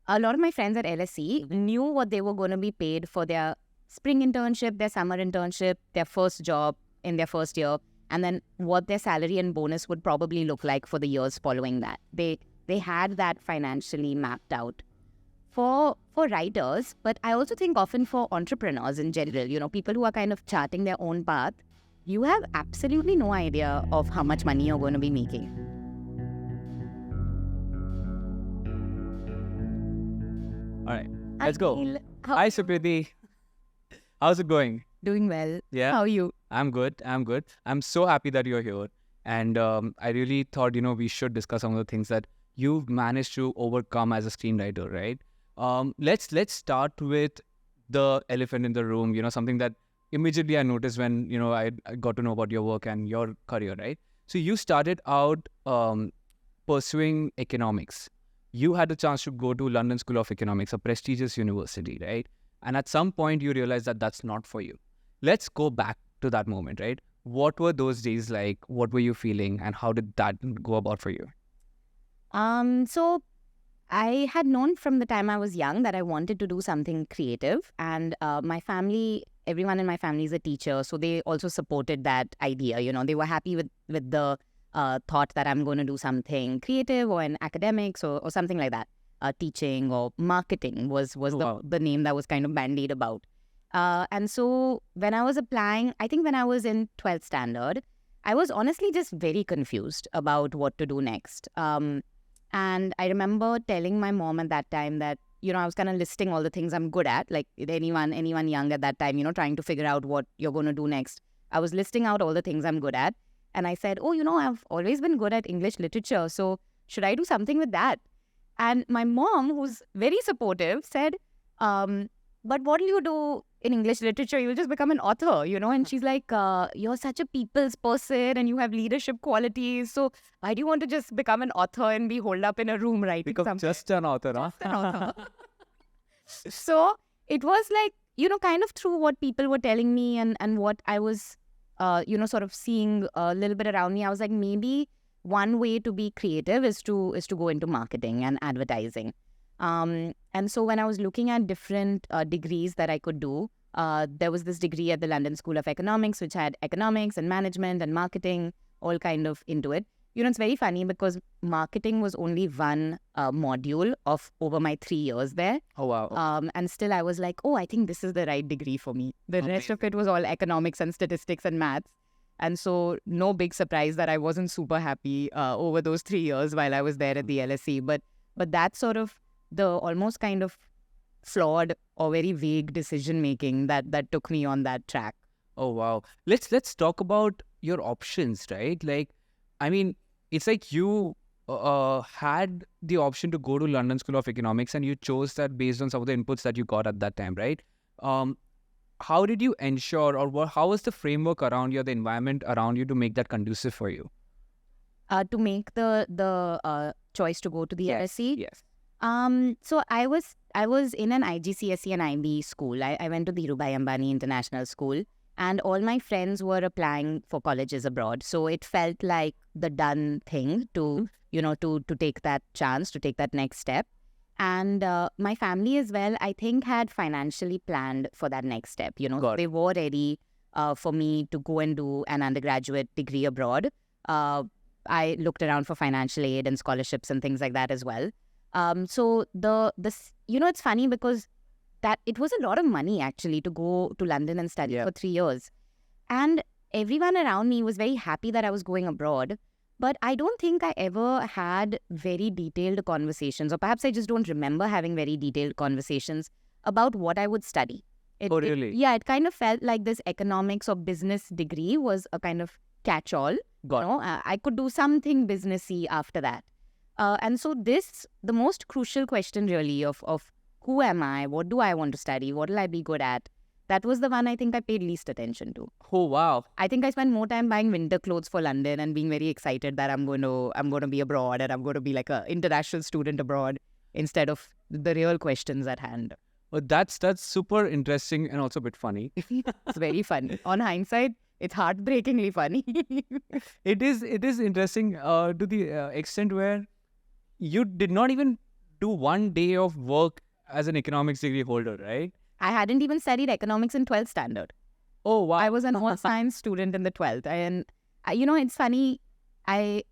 a lot of my friends at LSE knew what they were going to be paid for their spring internship, their summer internship, their first job in their first year, and then what their salary and bonus would probably look like for the years following that. They had that financially mapped out for writers, but I also think often for entrepreneurs in general, people who are kind of charting their own path. You have absolutely no idea of how much money you're going to be making. All right, let's go. Anil, Hi, Sukriti. How's it going? Doing well. Yeah. How are you? I'm good. I'm so happy that you're here. And I really thought, we should discuss some of the things that you've managed to overcome as a screenwriter, right? Let's start with the elephant in the room, something that immediately I noticed when, I got to know about your work and your career, right? So you started out pursuing economics. You had a chance to go to London School of Economics, a prestigious university, right? And at some point you realized that that's not for you. Let's go back to that moment, right? What were those days like? What were you feeling? And how did that go about for you? So I had known from the time I was young that I wanted to do something creative, and my family, everyone in my family is a teacher, so they also supported that idea. They were happy with the thought that I'm going to do something creative or in academics or something like that. Teaching or marketing was Wow. the name that was kind of bandied about. And so when I was applying, I think when I was in 12th standard, I was honestly just very confused about what to do next. And I remember telling my mom at that time that, I was kind of listing all the things I'm good at, like anyone young at that time, trying to figure out what you're going to do next. I was listing out all the things I'm good at. And I said, I've always been good at English literature, so should I do something with that? And my mom, who's very supportive, said, but what will you do in English literature? You'll just become an author, And she's like, you're such a people's person and you have leadership qualities. So why do you want to just become an author and be holed up in a room writing Become something? just an author, huh? Just an author. So it was like, kind of through what people were telling me and what I was, sort of seeing a little bit around me, I was like, maybe one way to be creative is to go into marketing and advertising. And so when I was looking at different degrees that I could do, there was this degree at the London School of Economics, which had economics and management and marketing all kind of into it. It's very funny because marketing was only one module of over my 3 years there. Oh, wow. And still I was like, I think this is the right degree for me. The rest of it was all economics and statistics and maths. And so no big surprise that I wasn't super happy over those 3 years while I was there at the LSE. But that's sort of the almost kind of flawed or very vague decision making that took me on that track. Oh, wow. Let's talk about your options, right? Like, I mean, it's like you had the option to go to London School of Economics and you chose that based on some of the inputs that you got at that time, right? How did you ensure, or how was the framework around you, the environment around you to make that conducive for you? To make the choice to go to the LSE? Yes. So I was in an IGCSE and IB school. I went to the Dhirubhai Ambani International School, and all my friends were applying for colleges abroad. So it felt like the done thing to take that chance, to take that next step. And my family as well, I think, had financially planned for that next step. Got it. They were ready for me to go and do an undergraduate degree abroad. I looked around for financial aid and scholarships and things like that as well. So it's funny because that it was a lot of money actually to go to London and study for 3 years. And everyone around me was very happy that I was going abroad. But I don't think I ever had very detailed conversations, or perhaps I just don't remember having very detailed conversations about what I would study. Really? It kind of felt like this economics or business degree was a kind of catch-all. I could do something businessy after that. And so the most crucial question really of who am I, what do I want to study, what will I be good at, that was the one I think I paid least attention to. Oh, wow. I think I spent more time buying winter clothes for London and being very excited that I'm going to be abroad and I'm going to be like an international student abroad instead of the real questions at hand. Well, that's super interesting and also a bit funny. It's very funny. On hindsight, it's heartbreakingly funny. It is interesting to the extent where you did not even do 1 day of work as an economics degree holder, right? I hadn't even studied economics in 12th standard. Oh, wow. I was an all science student in the 12th. And, it's funny. I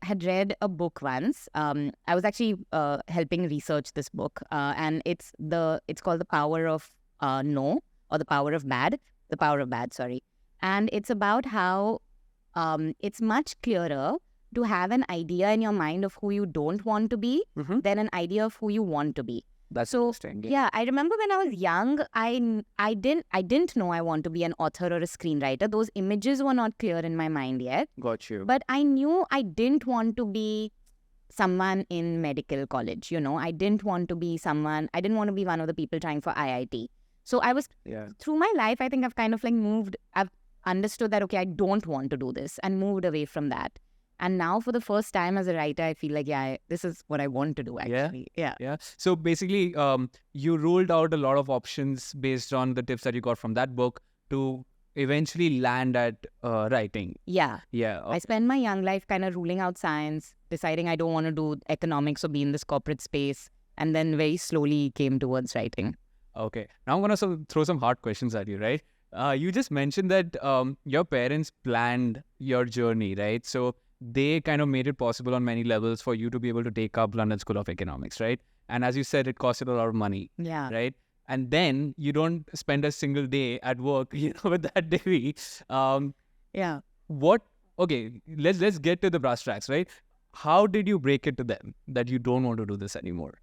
had read a book once. I was actually helping research this book. And it's called The Power of No, or The Power of Bad. The Power of Bad, sorry. And it's about how it's much clearer to have an idea in your mind of who you don't want to be than an idea of who you want to be. That's so interesting. Yeah, I remember when I was young, I didn't know I want to be an author or a screenwriter. Those images were not clear in my mind yet. Got you. But I knew I didn't want to be someone in medical college. I didn't want to be one of the people trying for IIT. So I was through my life, I think I've kind of I've understood that, okay, I don't want to do this, and moved away from that. And now for the first time as a writer, I feel like, this is what I want to do, actually. Yeah. So basically, you ruled out a lot of options based on the tips that you got from that book to eventually land at writing. Yeah. Yeah. I spent my young life kind of ruling out science, deciding I don't want to do economics or be in this corporate space, and then very slowly came towards writing. Okay. Now I'm going to throw some hard questions at you, right? You just mentioned that your parents planned your journey, right? So they kind of made it possible on many levels for you to be able to take up London School of Economics, right? And as you said, it costed a lot of money, right? And then you don't spend a single day at work, with that degree. Okay, let's get to the brass tacks, right? How did you break it to them that you don't want to do this anymore?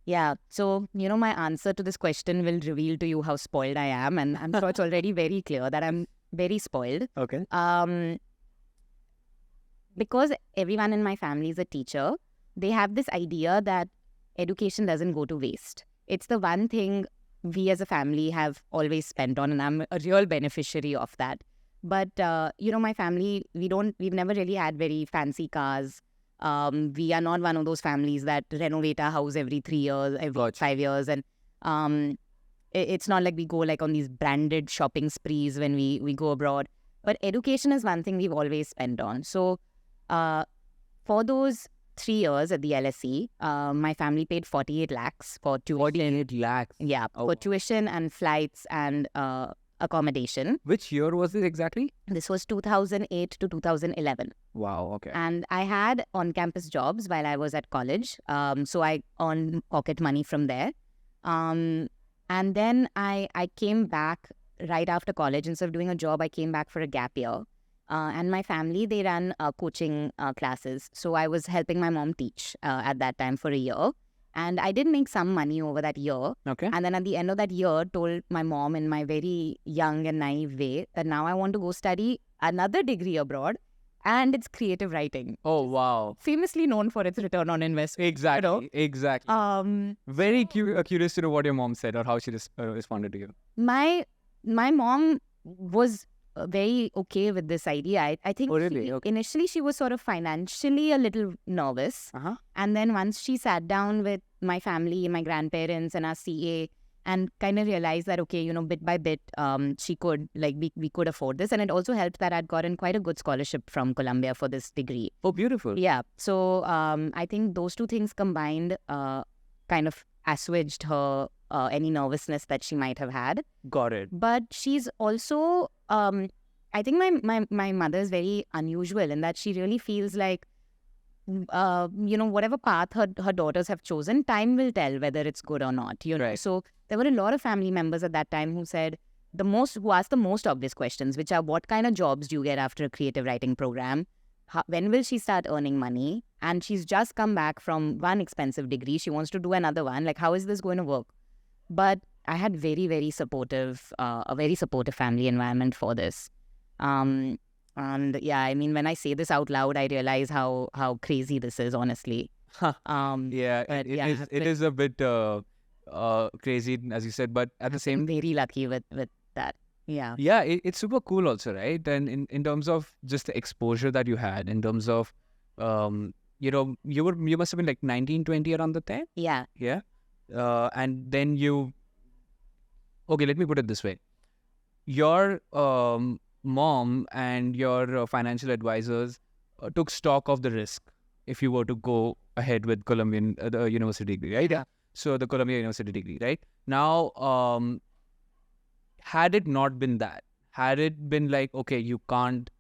Yeah. So, my answer to this question will reveal to you how spoiled I am. And I'm sure it's already very clear that I'm very spoiled. Okay. Because everyone in my family is a teacher, they have this idea that education doesn't go to waste. It's the one thing we as a family have always spent on, and I'm a real beneficiary of that. But, my family, we've never really had very fancy cars. We are not one of those families that renovate our house every 3 years, every 5 years. And it's not like we go on these branded shopping sprees when we go abroad. But education is one thing we've always spent on. So, for those 3 years at the LSE, my family paid 48 lakhs for tuition. 48 lakhs? Yeah, for tuition and flights and accommodation. Which year was this exactly? This was 2008 to 2011. Wow, okay. And I had on-campus jobs while I was at college. So I earned pocket money from there. And then I came back right after college. Instead of doing a job, I came back for a gap year. And my family, they ran coaching classes. So I was helping my mom teach at that time for a year. And I did make some money over that year. Okay. And then at the end of that year, told my mom in my very young and naive way that now I want to go study another degree abroad. And it's creative writing. Oh, wow. Famously known for its return on investment. Exactly. Exactly. Very curious to know what your mom said or how she responded to you. My mom was very okay with this idea. I think initially she was sort of financially a little nervous. And then once she sat down with my family, my grandparents and our CA, and kind of realized that, okay, bit by bit, she could, we could afford this. And it also helped that I'd gotten quite a good scholarship from Columbia for this degree. Oh, beautiful. Yeah. So I think those two things combined kind of assuaged her any nervousness that she might have had. Got it. But she's also, I think my mother is very unusual in that she really feels like, whatever path her daughters have chosen, time will tell whether it's good or not. Right. So there were a lot of family members at that time who asked the most obvious questions, which are, what kind of jobs do you get after a creative writing program? When will she start earning money? And she's just come back from one expensive degree. She wants to do another one. How is this going to work? But I had very, very supportive, a very supportive family environment for this. And yeah, I mean, when I say this out loud, I realize how crazy this is, honestly. It is a bit crazy, as you said, but at the same... I'm very lucky with that. Yeah. Yeah, it's super cool also, right? And in terms of just the exposure that you had, in terms of, you must have been 19, 20 around the time? Yeah. Yeah. And then okay, let me put it this way. Your mom and your financial advisors took stock of the risk if you were to go ahead with the university degree, right? Yeah. So the Columbia University degree, right? Now, had it not been that, had it been like, okay, you can't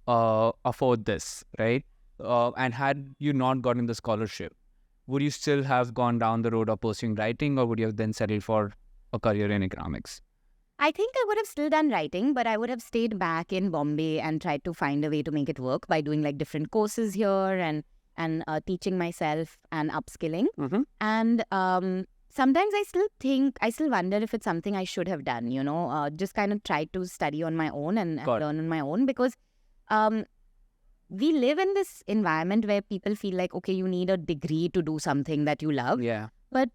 afford this, right? And had you not gotten the scholarship, would you still have gone down the road of pursuing writing, or would you have then settled for a career in economics? I think I would have still done writing, but I would have stayed back in Bombay and tried to find a way to make it work by doing like different courses here and teaching myself and upskilling. Mm-hmm. And sometimes I still wonder if it's something I should have done, just kind of try to study on my own and learn on my own, because we live in this environment where people feel like, okay, you need a degree to do something that you love. Yeah. But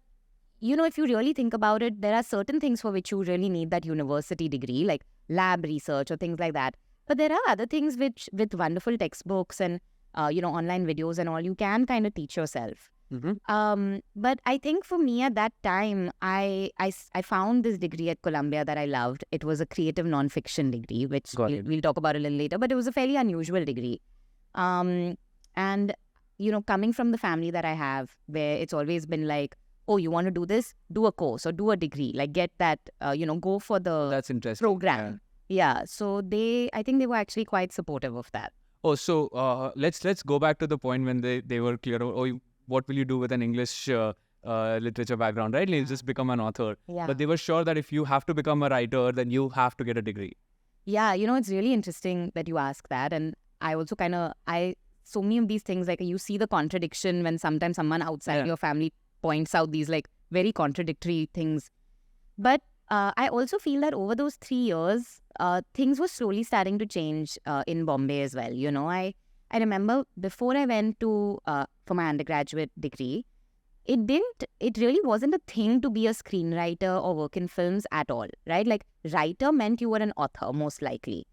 if you really think about it, there are certain things for which you really need that university degree, like lab research or things like that. But there are other things which, with wonderful textbooks and, online videos and all, you can kind of teach yourself. Mm-hmm. But I think for me at that time, I found this degree at Columbia that I loved. It was a creative nonfiction degree, which we'll talk about a little later, but it was a fairly unusual degree. And, coming from the family that I have, where it's always been like, oh, you want to do this? Do a course or do a degree. Like get that, go for the That's interesting. program. Yeah. So I think they were actually quite supportive of that. Oh, so let's go back to the point when they were clear. Oh, what will you do with an English literature background, right? You'll just become an author. Yeah. But they were sure that if you have to become a writer, then you have to get a degree. Yeah. It's really interesting that you ask that. And I also so many of these things, like you see the contradiction when sometimes someone outside your family points out these like very contradictory things. But I also feel that over those 3 years, things were slowly starting to change in Bombay as well. I remember before I went to for my undergraduate degree, it really wasn't a thing to be a screenwriter or work in films at all, right? Like writer meant you were an author, most likely.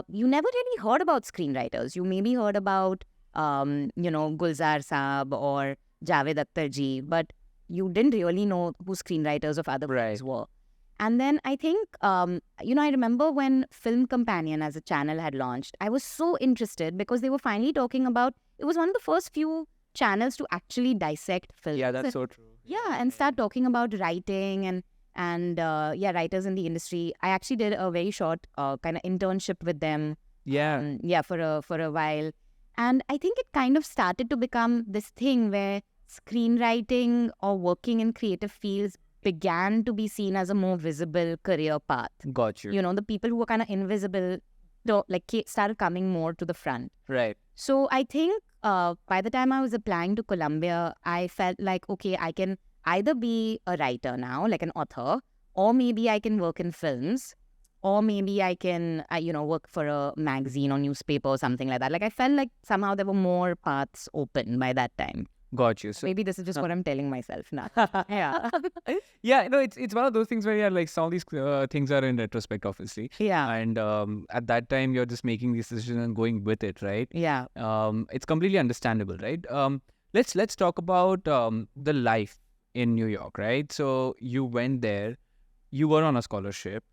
You never really heard about screenwriters. You maybe heard about, Gulzar Saab or Javed Akhtar ji, but you didn't really know who screenwriters of other films were. And then I think, I remember when Film Companion as a channel had launched, I was so interested because they were finally talking about, it was one of the first few channels to actually dissect films. Yeah, that's so true. Yeah, and start talking about writing and writers in the industry. I actually did a very short kind of internship with them. Yeah. For a while. And I think it kind of started to become this thing where screenwriting or working in creative fields began to be seen as a more visible career path. Got you. The people who were kind of invisible, started coming more to the front. Right. So I think by the time I was applying to Columbia, I felt like, okay, I can either be a writer now, like an author, or maybe I can work in films, or maybe I can, work for a magazine or newspaper or something like that. Like I felt like somehow there were more paths open by that time. Got you. So maybe this is just what I'm telling myself now. Yeah. Yeah, it's one of those things where like some of these things are in retrospect, obviously. Yeah. And at that time, you're just making these decisions and going with it, right? Yeah. It's completely understandable, right? Let's talk about the life in New York, right? So you went there, you were on a scholarship,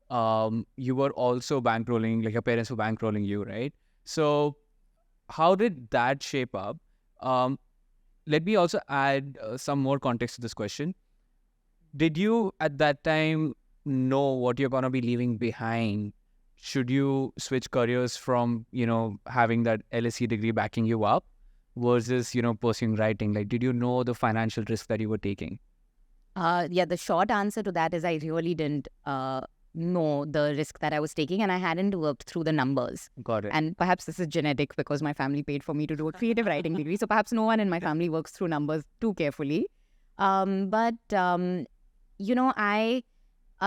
you were also bankrolling, like your parents were bankrolling you, right? So how did that shape up? Let me also add some more context to this question. Did you at that time know what you're going to be leaving behind? Should you switch careers from, having that LSE degree backing you up versus, pursuing writing? Like, did you know the financial risk that you were taking? The short answer to that is I really didn't know the risk that I was taking, and I hadn't worked through the numbers. Got it. And perhaps this is genetic because my family paid for me to do a creative writing degree. So perhaps no one in my family works through numbers too carefully. A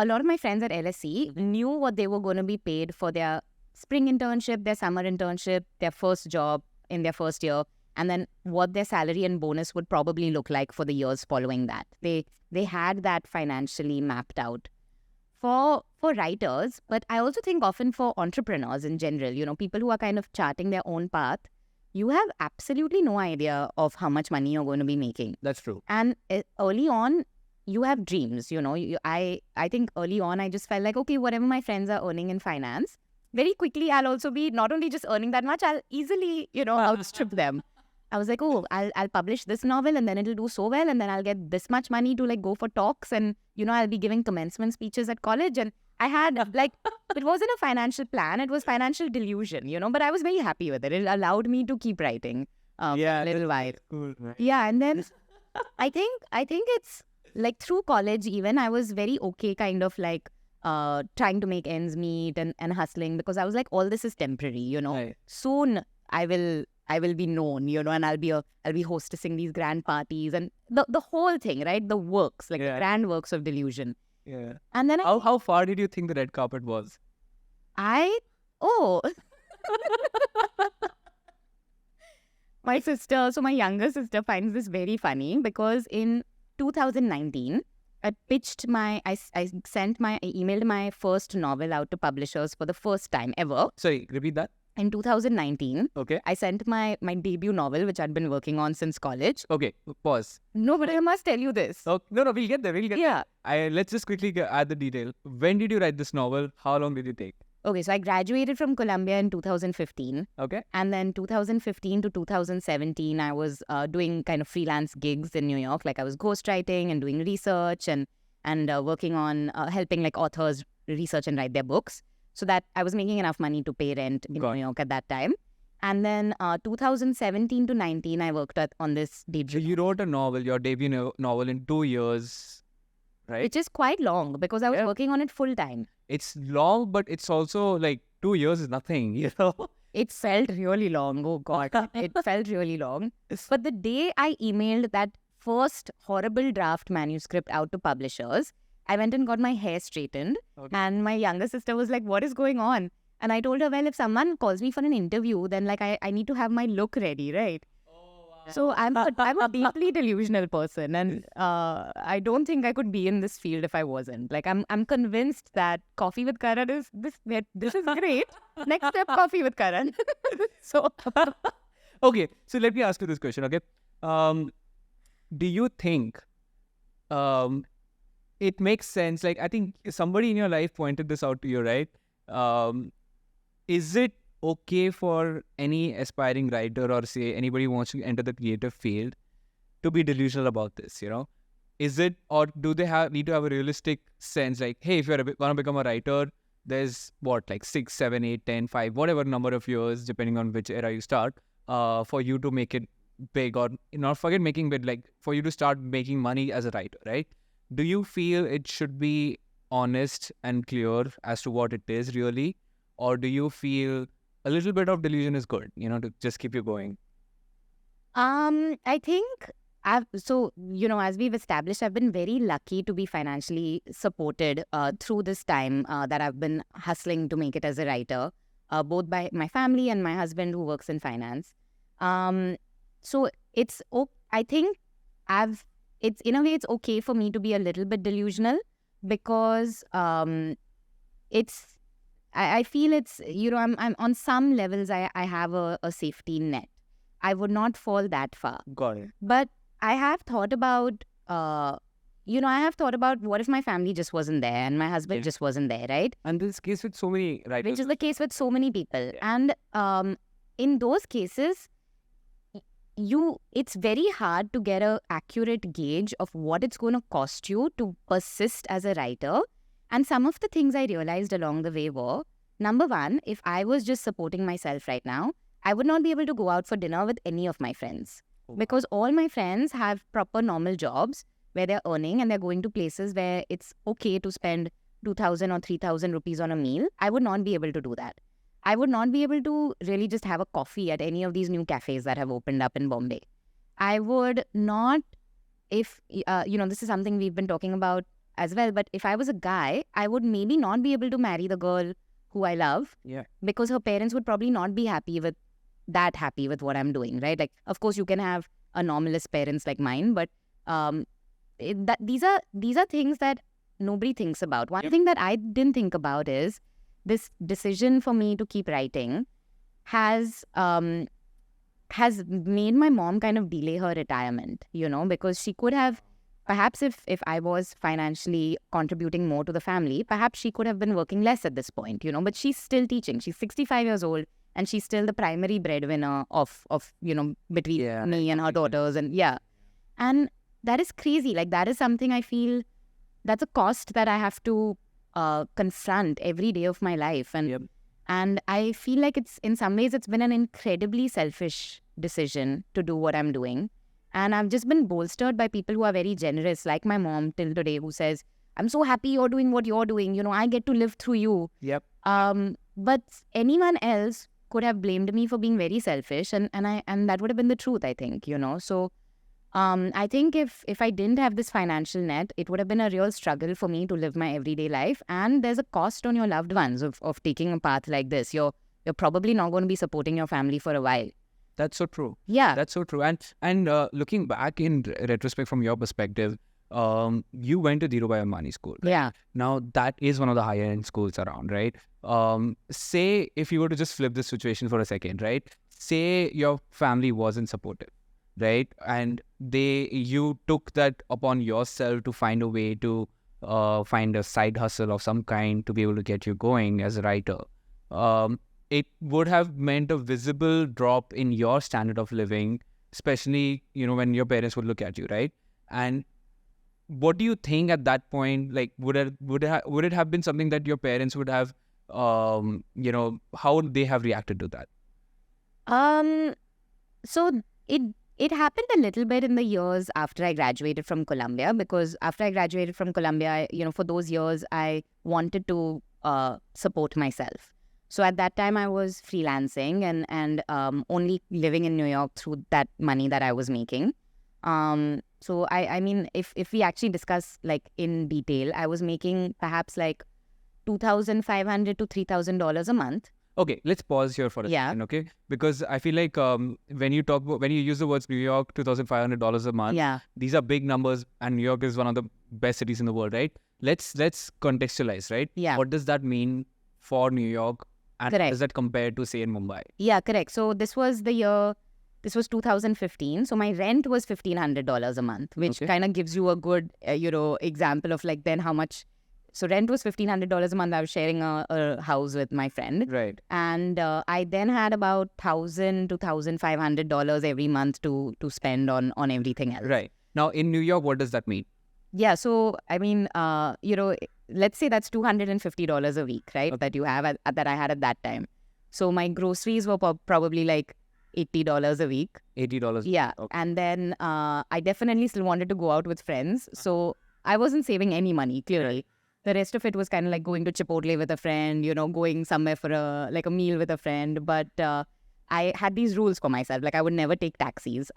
lot of my friends at LSE knew what they were going to be paid for their spring internship, their summer internship, their first job in their first year, and then what their salary and bonus would probably look like for the years following that. They had that financially mapped out. For writers, but I also think often for entrepreneurs in general, people who are kind of charting their own path, you have absolutely no idea of how much money you're going to be making. That's true. And early on, you have dreams, I think early on, I just felt like, okay, whatever my friends are earning in finance, very quickly, I'll also be not only just earning that much, I'll easily, outstrip them. I was like, oh, I'll publish this novel and then it'll do so well and then I'll get this much money to like go for talks and, I'll be giving commencement speeches at college. And I had like, it wasn't a financial plan, it was financial delusion, but I was very happy with it. It allowed me to keep writing a little while. Cool, right? Yeah, and then I think it's like through college even, I was very okay kind of like trying to make ends meet and hustling because I was like, all this is temporary, Right. Soon I will be known, and I'll be hostessing these grand parties and the whole thing, right? The works, like the grand works of delusion. Yeah. And then How far did you think the red carpet was? My younger sister finds this very funny because in 2019, I emailed my first novel out to publishers for the first time ever. Sorry, repeat that. In 2019, Okay. I sent my debut novel, which I'd been working on since college. Okay, pause. No, but I must tell you this. Oh, no, we'll get there. Yeah. Let's just quickly add the detail. When did you write this novel? How long did it take? Okay, so I graduated from Columbia in 2015. Okay. And then 2015 to 2017, I was doing kind of freelance gigs in New York. Like I was ghostwriting and doing research and working on helping like authors research and write their books. So that I was making enough money to pay rent in New York at that time. And then 2017 to 19, I worked on this debut. So you wrote a novel, your debut novel in 2 years, right? Which is quite long because I was working on it full time. It's long, but it's also like 2 years is nothing, It felt really long. Oh God, it felt really long. But the day I emailed that first horrible draft manuscript out to publishers, I went and got my hair straightened. Okay. And my younger sister was like, what is going on? And I told her, well, if someone calls me for an interview, then like I need to have my look ready, right? Oh, wow. So I'm a deeply delusional person, and I don't think I could be in this field if I wasn't. Like I'm convinced that coffee with Karan is this is great. Next step, coffee with Karan. So okay, so let me ask you this question. Okay, do you think it makes sense? Like I think somebody in your life pointed this out to you, right? Is it okay for any aspiring writer or say anybody who wants to enter the creative field to be delusional about this, Is it, or do they need to have a realistic sense like, hey, if you're going to become a writer, there's like 6, 7, 8, 10, 5, whatever number of years, depending on which era you start, for you to make it big, or not forget making big, like for you to start making money as a writer, right? Do you feel it should be honest and clear as to what it is really? Or do you feel a little bit of delusion is good, to just keep you going? I think as we've established, I've been very lucky to be financially supported through this time that I've been hustling to make it as a writer, both by my family and my husband who works in finance. So I think it's in a way it's okay for me to be a little bit delusional because I feel it's, I'm on some levels I have a safety net. I would not fall that far. Got it. But I have thought about, what if my family just wasn't there and my husband just wasn't there, right? And this case with so many writers. Which is the case with so many people. And in those cases, it's very hard to get an accurate gauge of what it's going to cost you to persist as a writer. And some of the things I realized along the way were, number one, if I was just supporting myself right now, I would not be able to go out for dinner with any of my friends. Because all my friends have proper normal jobs where they're earning and they're going to places where it's okay to spend 2,000 or 3,000 rupees on a meal. I would not be able to do that. I would not be able to really just have a coffee at any of these new cafes that have opened up in Bombay. I would not, if, this is something we've been talking about as well, but if I was a guy, I would maybe not be able to marry the girl who I love. Yeah. Because her parents would probably not be happy with what I'm doing, right? Like, of course, you can have anomalous parents like mine, but these are things that nobody thinks about. One thing that I didn't think about is this decision for me to keep writing has made my mom kind of delay her retirement, because she could have, perhaps if I was financially contributing more to the family, perhaps she could have been working less at this point, but she's still teaching. She's 65 years old. and she's still the primary breadwinner of between me and her daughters, and that is crazy. Like, that is something I feel that's a cost that I have to confront every day of my life, and I feel like it's in some ways it's been an incredibly selfish decision to do what I'm doing. And I've just been bolstered by people who are very generous, like my mom till today, who says, I'm so happy you're doing what you're doing. I get to live through you. But anyone else could have blamed me for being very selfish. And that would have been the truth, I think, So I think if I didn't have this financial net, it would have been a real struggle for me to live my everyday life. And there's a cost on your loved ones of taking a path like this. You're probably not going to be supporting your family for a while. That's so true. Yeah. That's so true. And looking back in retrospect from your perspective, you went to Dhirubhai Ambani school. Right? Yeah. Now, that is one of the higher end schools around, right? Say if you were to just flip this situation for a second, right? Say your family wasn't supportive, right? And you took that upon yourself to find a way to find a side hustle of some kind to be able to get you going as a writer. It would have meant a visible drop in your standard of living, especially, when your parents would look at you, right? And what do you think at that point, like, would it have been something that your parents would have, how would they have reacted to that? So it happened a little bit in the years after I graduated from Columbia, because after I graduated from Columbia, for those years, I wanted to support myself. So at that time, I was freelancing and only living in New York through that money that I was making. So I mean, if we actually discuss like in detail, I was making perhaps like $2,500 to $3,000 a month. Okay, let's pause here for a second, okay? Because I feel like when you use the words New York, $2,500 a month, these are big numbers, and New York is one of the best cities in the world, right? Let's contextualize, right? Yeah. What does that mean for New York? And correct. How does that compare to, say, in Mumbai? Yeah, correct. So this was 2015. So my rent was $1,500 a month, which kind of gives you a good, example of like then how much. So rent was $1,500 a month. I was sharing a house with my friend. Right. And I then had about $1,000 to $1,500 every month to spend on everything else. Right. Now in New York, what does that mean? Yeah. So, I mean, let's say that's $250 a week, right? That you have that I had at that time. So my groceries were probably like $80 a week. $80. Yeah. Okay. And then I definitely still wanted to go out with friends. So I wasn't saving any money, clearly. The rest of it was kind of like going to Chipotle with a friend, going somewhere for a meal with a friend. But I had these rules for myself. Like, I would never take taxis.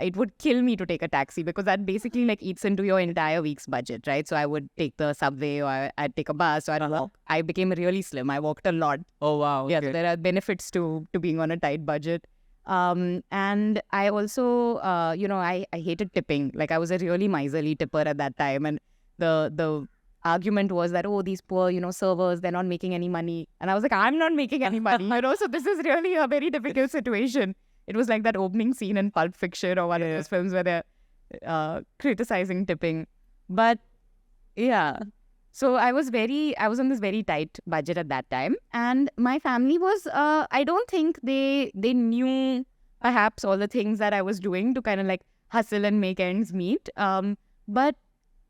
It would kill me to take a taxi because that basically like eats into your entire week's budget, right? So I would take the subway or I'd take a bus. So I became really slim. I walked a lot. Oh, wow. Okay. Yeah, so there are benefits to being on a tight budget. And I also, I hated tipping. Like, I was a really miserly tipper at that time. And the argument was that, these poor, servers, they're not making any money. And I was like, I'm not making any money, so this is really a very difficult situation. It was like that opening scene in Pulp Fiction or one of those films where they're criticizing tipping. But yeah, so I was on this very tight budget at that time. And my family was, I don't think they knew perhaps all the things that I was doing to kind of like hustle and make ends meet. But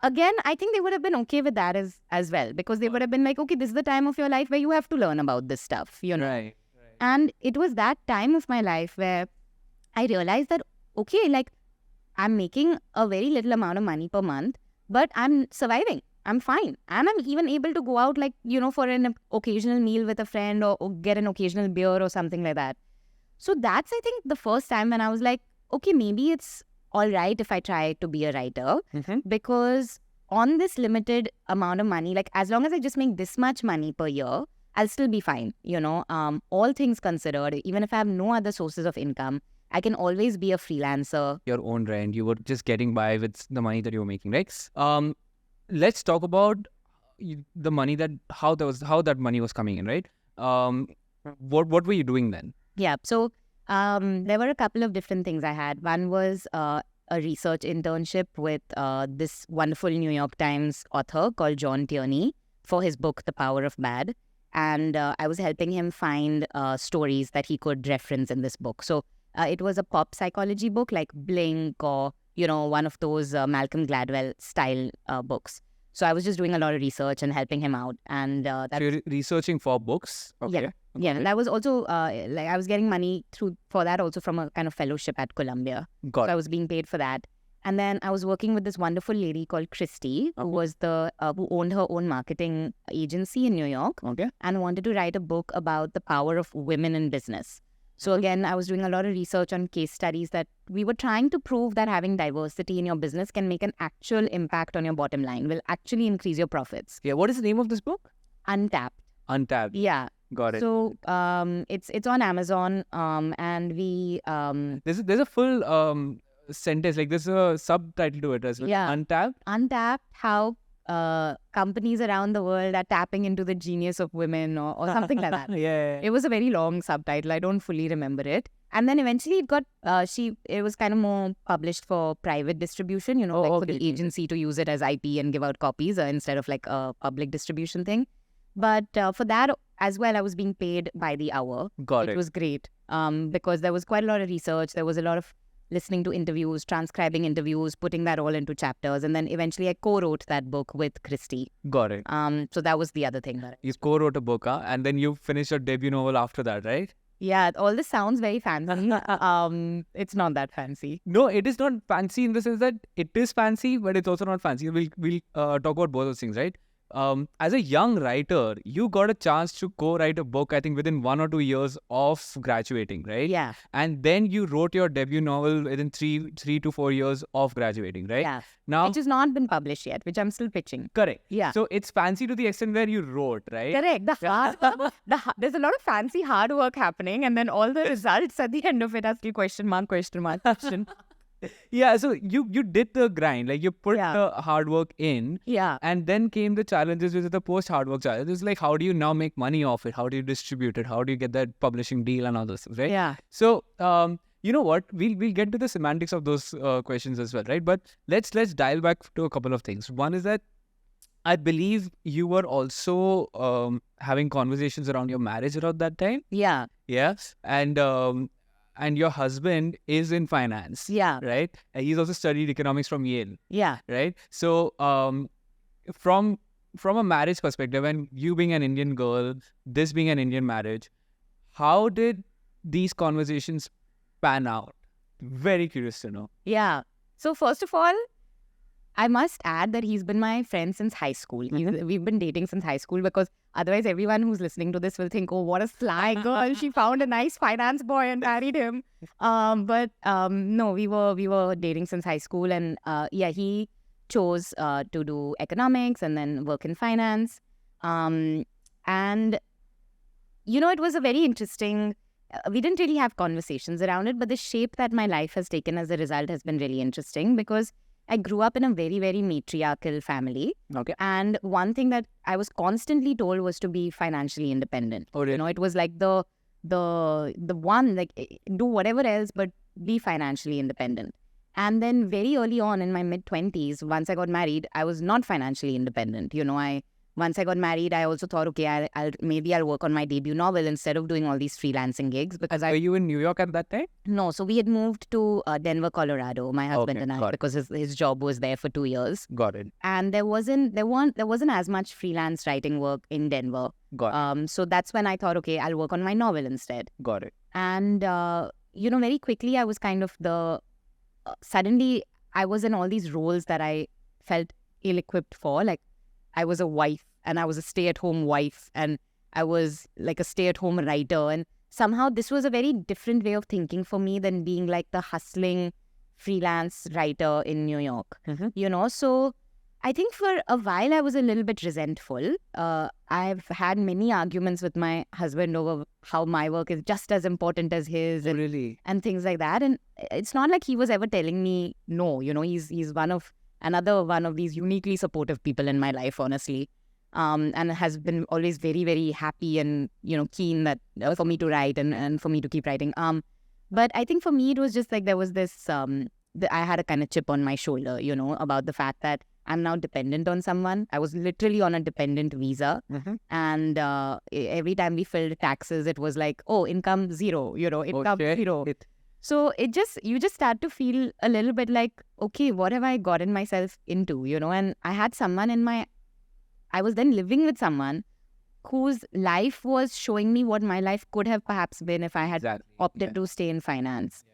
again, I think they would have been okay with that as well, because they would have been like, okay, this is the time of your life where you have to learn about this stuff, Right. And it was that time of my life where I realized that, okay, like, I'm making a very little amount of money per month, but I'm surviving. I'm fine. And I'm even able to go out, like, for an occasional meal with a friend or get an occasional beer or something like that. So that's, I think, the first time when I was like, okay, maybe it's all right if I try to be a writer, because on this limited amount of money, like, as long as I just make this much money per year, I'll still be fine. All things considered, even if I have no other sources of income, I can always be a freelancer. Your own rent, you were just getting by with the money that you were making, right? Let's talk about the money how that money was coming in, right? What were you doing then? Yeah, so there were a couple of different things I had. One was a research internship with this wonderful New York Times author called John Tierney for his book, The Power of Bad. and I was helping him find stories that he could reference in this book. So it was a pop psychology book like Blink or, one of those Malcolm Gladwell style books. So I was just doing a lot of research and helping him out. And So you're researching for books? Okay. yeah, and that was also like I was getting money for that also from a kind of fellowship at Columbia. Got So I it. was being paid for that. And then I was working with this wonderful lady called Christy, who was who owned her own marketing agency in New York Okay. and wanted to write a book about the power of women in business. So again, I was doing a lot of research on case studies that we were trying to prove that having diversity in your business can make an actual impact on your bottom line, will actually increase your profits. Yeah. What is the name of this book? Untapped. Untapped. Yeah. Got it. So it's on Amazon, and we There's a full sentence, like there's a subtitle to it as well. Yeah. Untapped. how companies around the world are tapping into the genius of women or something like that. Yeah. It was a very long subtitle. I don't fully remember it. And then eventually it got it was kind of more published for private distribution, like for okay. the agency to use it as IP and give out copies instead of like a public distribution thing. But for that as well, I was being paid by the hour. Got it. It was great because there was quite a lot of research. There was a lot of listening to interviews, transcribing interviews, putting that all into chapters. And then eventually I co-wrote that book with Christy. Got it. So that was the other thing. You co-wrote a book, and then you finished your debut novel after that, right? Yeah, all this sounds very fancy. It's not that fancy. No, it is not fancy in the sense that it is fancy, but it's also not fancy. We'll talk about both those things, right? As a young writer, you got a chance to co-write a book, I think, within 1 or 2 years of graduating, right? Yeah. And then you wrote your debut novel within three to 4 years of graduating, right? Yeah. Now, Which has not been published yet, which I'm still pitching. correct. Yeah. So it's fancy to the extent where you wrote, right? Correct. The hard work, there's a lot of fancy hard work happening, and then all the results at the end of it are still question mark, question mark, question. Yeah, so you did the grind, like you put Yeah. the hard work in, Yeah. and then came the challenges, which are the post hard work challenges. Like, how do you now make money off it? How do you distribute it? How do you get that publishing deal and all this, right? Yeah. So, you know what? We'll get to the semantics of those questions as well, right? But let's dial back to a couple of things. One is that I believe you were also having conversations around your marriage around that time. Yeah. Yeah, and your husband is in finance. Yeah. Right. And he's also studied economics from Yale. Yeah. Right. So, from a marriage perspective, and you being an Indian girl, this being an Indian marriage, how did these conversations pan out? Very curious to know. Yeah. So first of all, I must add that he's been my friend since high school. We've been dating since high school because otherwise everyone who's listening to this will think, oh, what a sly girl. She found a nice finance boy and married him. But no, we were dating since high school. And yeah, he chose to do economics and then work in finance. And, it was a very interesting... we didn't really have conversations around it, but the shape that my life has taken as a result has been really interesting because I grew up in a very, very matriarchal family. Okay. And one thing that I was constantly told was to be financially independent. Oh, really? It was like the one, like, do whatever else, but be financially independent. And then very early on in my mid-20s, once I got married, I was not financially independent. Once I got married, I also thought, okay, I'll work on my debut novel instead of doing all these freelancing gigs because Were you in New York at that time? No, so we had moved to Denver, Colorado, my husband Okay, and I, got it. because his job was there for 2 years. Got it. And there wasn't as much freelance writing work in Denver. Got it. So that's when I thought, okay, I'll work on my novel instead. Got it. And, very quickly I was kind of suddenly I was in all these roles that I felt ill-equipped for. Like I was a wife and I was a stay-at-home wife and I was like a stay-at-home writer. And somehow this was a very different way of thinking for me than being like the hustling freelance writer in New York. Mm-hmm. So I think for a while I was a little bit resentful. I've had many arguments with my husband over how my work is just as important as his and, Really? and things like that. And it's not like he was ever telling me no. He's another one of these uniquely supportive people in my life, honestly. And has been always very, very happy and, keen that for me to write and for me to keep writing. But I think for me, it was just like there was this, I had a kind of chip on my shoulder, about the fact that I'm now dependent on someone. I was literally on a dependent visa. And every time we filled taxes, it was like, oh, income zero, income zero. So you just start to feel a little bit like, okay, what have I gotten myself into, And I had someone I was then living with someone whose life was showing me what my life could have perhaps been if I had opted to stay in finance.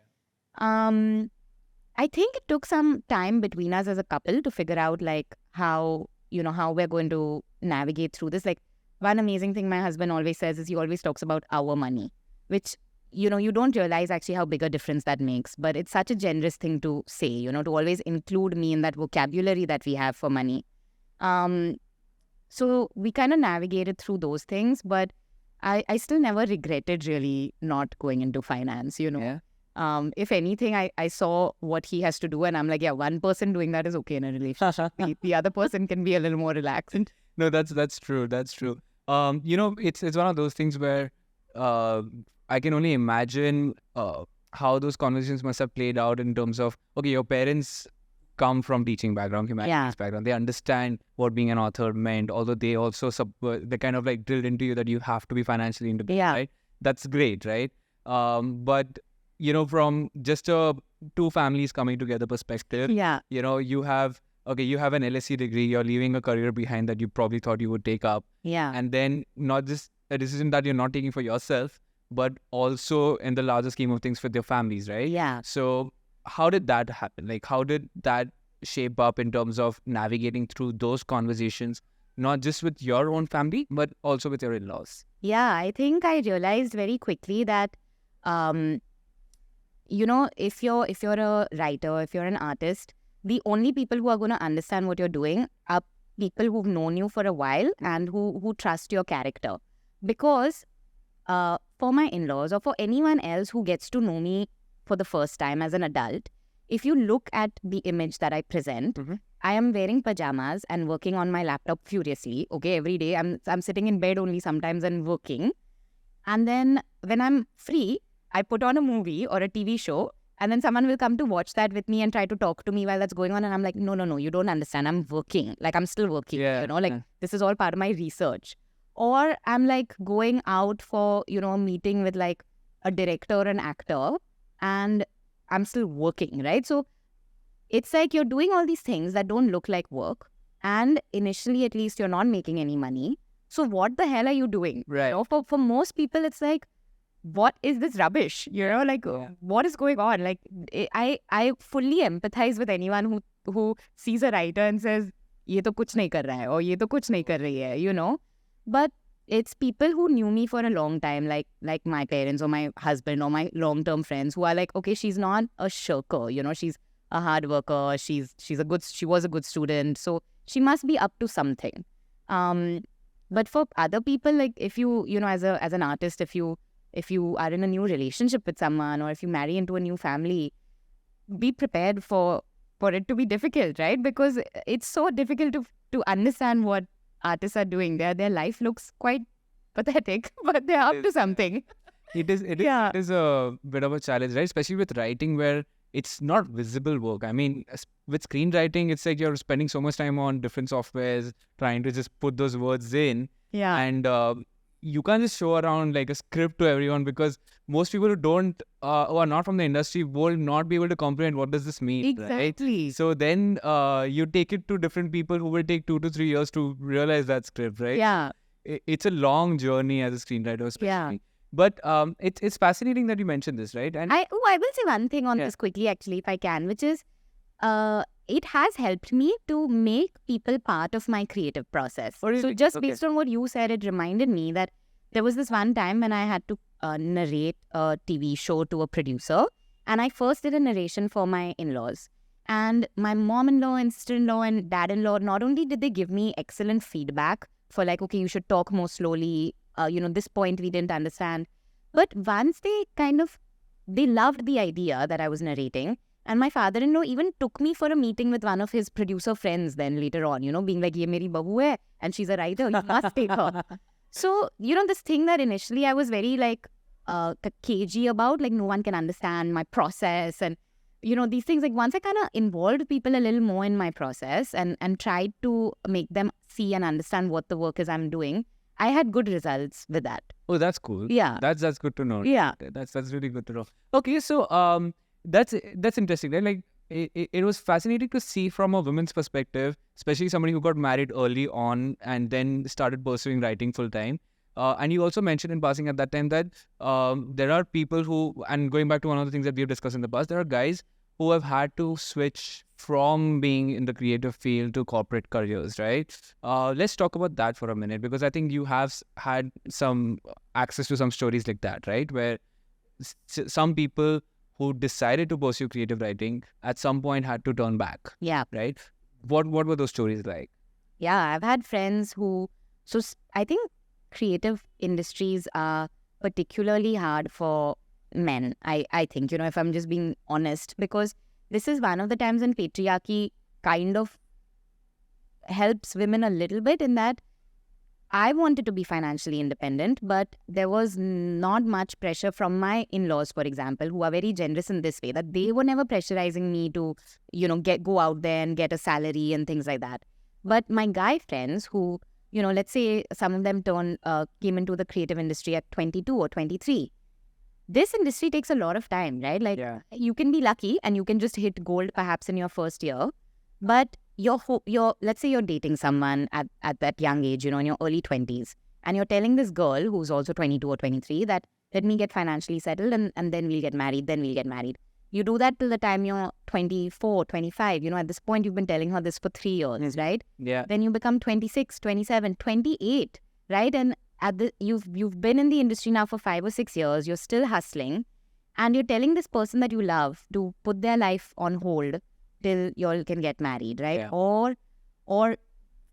I think it took some time between us as a couple to figure out like how we're going to navigate through this. Like one amazing thing my husband always says is he always talks about our money, which, you don't realize actually how big a difference that makes. But it's such a generous thing to say, to always include me in that vocabulary that we have for money. So we kind of navigated through those things, but I still never regretted really not going into finance, If anything, I saw what he has to do and I'm like, yeah, one person doing that is okay in a relationship. The other person can be a little more relaxed. No, that's true. That's true. It's one of those things where I can only imagine how those conversations must have played out in terms of, okay, your parents come from teaching background, humanities background. They understand what being an author meant, although they also they kind of like drilled into you that you have to be financially independent, right? That's great, right? But from just a two families coming together perspective, you have an LSE degree, you're leaving a career behind that you probably thought you would take up. And then not just a decision that you're not taking for yourself, but also in the larger scheme of things with your families, right? So how did that happen? Like, how did that shape up in terms of navigating through those conversations, not just with your own family, but also with your in-laws? Yeah, I think I realized very quickly that, if you're a writer, if you're an artist, the only people who are going to understand what you're doing are people who've known you for a while and who trust your character. Because for my in-laws or for anyone else who gets to know me for the first time as an adult, if you look at the image that I present, I am wearing pajamas and working on my laptop furiously. Okay, every day I'm sitting in bed only sometimes and working. And then when I'm free, I put on a movie or a TV show, and then someone will come to watch that with me and try to talk to me while that's going on. And I'm like, no, you don't understand. I'm working. Like, I'm still working, this is all part of my research. Or I'm like going out for, a meeting with like a director or an actor, and I'm still working, right? So it's like you're doing all these things that don't look like work. And initially, at least, you're not making any money. So what the hell are you doing? Right. For most people, it's like, what is this rubbish? What is going on? Like, I fully empathize with anyone who sees a writer and says, ye to kuch nahi kar raha hai, or ye to kuch nahi kar rahi hai, But it's people who knew me for a long time, like my parents or my husband or my long-term friends who are like, okay, she's not a shirker, she's a hard worker, she was a good student, so she must be up to something. But for other people, like if you as an artist, if you are in a new relationship with someone, or if you marry into a new family, be prepared for it to be difficult, right? Because it's so difficult to understand what artists are doing. Their life looks quite pathetic, but they're up to something. It is a bit of a challenge, right? Especially with writing, where it's not visible work. I mean, with screenwriting, it's like you're spending so much time on different softwares trying to just put those words in. And you can't just show around like a script to everyone, because most people who are not from the industry will not be able to comprehend what does this mean. Exactly. Right? So then you take it to different people who will take 2 to 3 years to realize that script, right? Yeah. It's a long journey as a screenwriter, especially. But it's fascinating that you mentioned this, right? And I will say one thing on this quickly, actually, if I can, which is it has helped me to make people part of my creative process. So just based on what you said, it reminded me that there was this one time when I had to narrate a TV show to a producer, and I first did a narration for my in-laws. And my mom-in-law and sister-in-law and dad-in-law, not only did they give me excellent feedback for like, okay, you should talk more slowly, this point we didn't understand. But once they loved the idea that I was narrating. And my father-in-law even took me for a meeting with one of his producer friends then later on, being like, ye meri bahu hai, and she's a writer, you must take her. So, this thing that initially I was very like cagey about, like no one can understand my process. these things, like once I kind of involved people a little more in my process and tried to make them see and understand what the work is I'm doing, I had good results with that. Oh, that's cool. Yeah. That's good to know. Yeah. That's really good to know. Okay, so that's interesting, right? Like it was fascinating to see from a woman's perspective, especially somebody who got married early on and then started pursuing writing full time. And you also mentioned in passing at that time that there are people who, and going back to one of the things that we've discussed in the past, there are guys who have had to switch from being in the creative field to corporate careers, right? Let's talk about that for a minute, because I think you have had some access to some stories like that, right? Where some people who decided to pursue creative writing at some point had to turn back. Yeah. Right? What were those stories like? Yeah, I've had friends who, I think creative industries are particularly hard for men, I think, if I'm just being honest, because this is one of the times when patriarchy kind of helps women a little bit, in that I wanted to be financially independent, but there was not much pressure from my in-laws, for example, who are very generous in this way, that they were never pressurizing me to, go out there and get a salary and things like that. But my guy friends who, let's say some of them came into the creative industry at 22 or 23. This industry takes a lot of time, right? Like, you can be lucky and you can just hit gold perhaps in your first year, but let's say you're dating someone at that young age, in your early 20s, and you're telling this girl who's also 22 or 23 that let me get financially settled and then we'll get married. You do that till the time you're 24, 25. At this point, you've been telling her this for 3 years, right? Yeah. Then you become 26, 27, 28, right? And you've been in the industry now for 5 or 6 years. You're still hustling, and you're telling this person that you love to put their life on hold till y'all can get married, right? Yeah. Or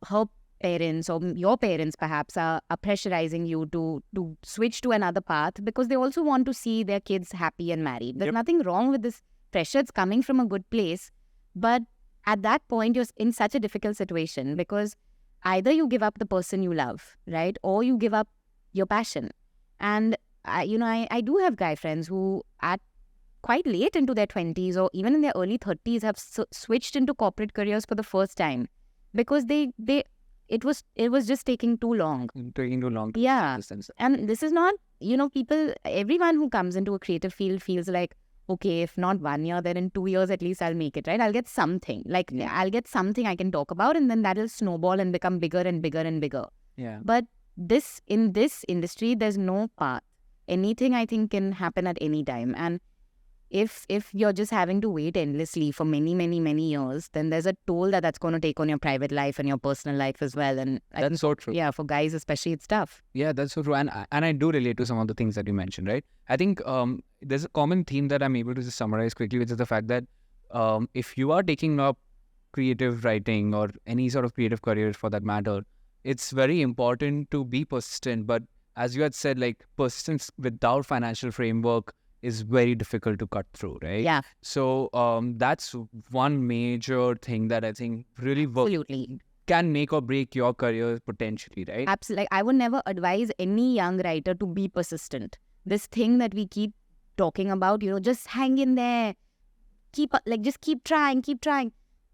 her parents or your parents perhaps are pressurizing you to switch to another path because they also want to see their kids happy and married. There's nothing wrong with this pressure. It's coming from a good place. But at that point, you're in such a difficult situation because either you give up the person you love, right? Or you give up your passion. And I do have guy friends who at quite late into their 20s or even in their early 30s have switched into corporate careers for the first time because it was just taking too long. Yeah. And this is not, everyone who comes into a creative field feels like, okay, if not 1 year, then in 2 years at least I'll make it, right? I'll get something. I'll get something I can talk about, and then that'll snowball and become bigger and bigger and bigger. Yeah. But in this industry, there's no path. Anything I think can happen at any time. And if you're just having to wait endlessly for many, many, many years, then there's a toll that's going to take on your private life and your personal life as well. And that's so true. Yeah, for guys especially, it's tough. Yeah, that's so true. And I do relate to some of the things that you mentioned, right? I think there's a common theme that I'm able to just summarize quickly, which is the fact that if you are taking up creative writing or any sort of creative career for that matter, it's very important to be persistent. But as you had said, like, persistence without financial framework is very difficult to cut through, right? Yeah. So that's one major thing that I think really Absolutely. can make or break your career potentially, right? Absolutely. I would never advise any young writer to be persistent. This thing that we keep talking about, just hang in there, just keep trying.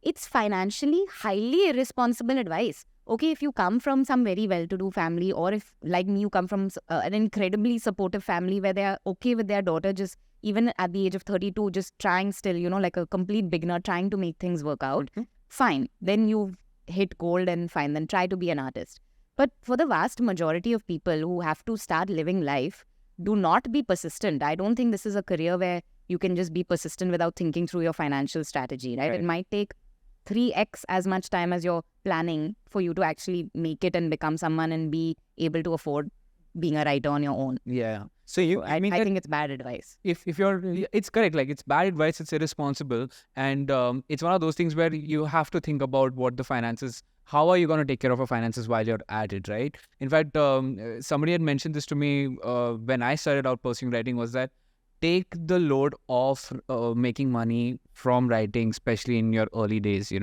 It's financially highly irresponsible advice. Okay, if you come from some very well-to-do family, or if, like me, you come from an incredibly supportive family where they are okay with their daughter just, even at the age of 32, just trying still, like a complete beginner, trying to make things work out, fine. Then you've hit gold and fine, then try to be an artist. But for the vast majority of people who have to start living life, do not be persistent. I don't think this is a career where you can just be persistent without thinking through your financial strategy, right? It might take 3x as much time as you're planning for you to actually make it and become someone and be able to afford being a writer on your own. Yeah. So I think it's bad advice. If you're, it's correct. Like, it's bad advice. It's irresponsible, and it's one of those things where you have to think about what the finances. How are you going to take care of your finances while you're at it, right? In fact, somebody had mentioned this to me when I started out pursuing writing, was that take the load off making money from writing, especially in your early days.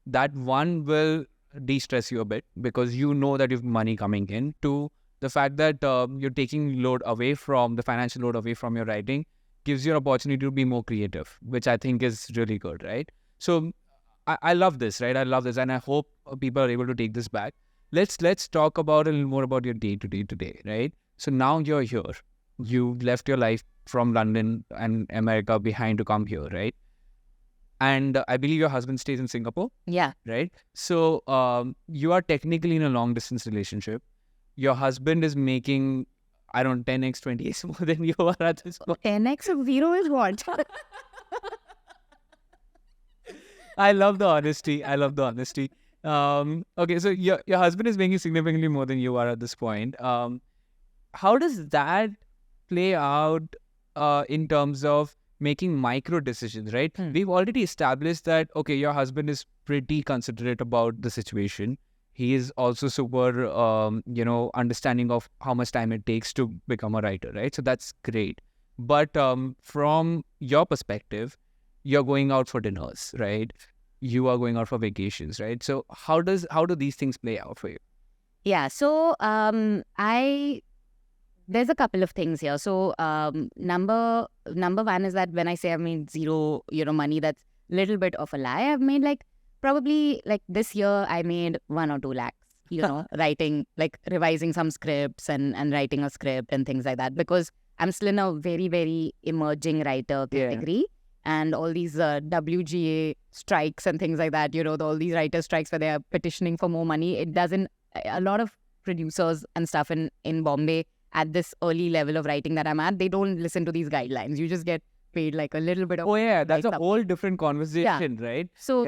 That one will de-stress you a bit because you know that you have money coming in. To the fact that you're taking the financial load away from your writing, gives you an opportunity to be more creative, which I think is really good, right? So I love this, right? I love this, and I hope people are able to take this back. Let's talk about a little more about your day to day today, right? So now you're here. You left your life from London and America behind to come here, right? And I believe your husband stays in Singapore, Yeah. right? So you are technically in a long distance relationship. Your husband is making, I don't know, 10x, 20x more than you are at this point. 10x of 0 is what? I love the honesty. Okay, so your husband is making significantly more than you are at this point. How does that play out in terms of making micro decisions, right? We've already established that, okay, your husband is pretty considerate about the situation. He is also super, understanding of how much time it takes to become a writer, right? So that's great. But from your perspective, you're going out for dinners, right? You are going out for vacations, right? So how do these things play out for you? Yeah. So there's a couple of things here. So number one is that when I say I've made zero, money, that's a little bit of a lie. I've made probably this year I made 1 or 2 lakhs, writing, revising some scripts and writing a script and things like that, because I'm still in a very, very emerging writer category. And all these WGA strikes and things like that, all these writer strikes where they are petitioning for more money. A lot of producers and stuff in Bombay at this early level of writing that I'm at, they don't listen to these guidelines. You just get paid a little bit of... Oh yeah, that's a whole different conversation, right? So,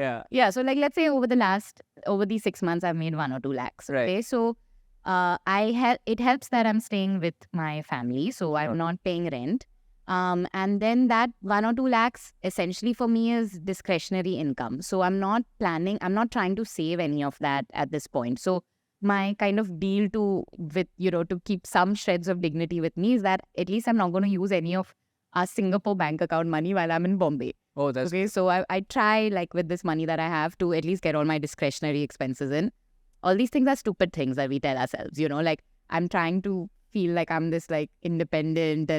so let's say over these 6 months, I've made 1 or 2 lakhs. Right. Okay, so it helps that I'm staying with my family, so I'm not paying rent. And then that 1 or 2 lakhs essentially for me is discretionary income. So I'm not trying to save any of that at this point. So my kind of deal to keep some shreds of dignity with me is that at least I'm not going to use any of our Singapore bank account money while I'm in Bombay. Oh, that's okay. So I try with this money that I have to at least get all my discretionary expenses in. All these things are stupid things that we tell ourselves, I'm trying to feel like I'm this independent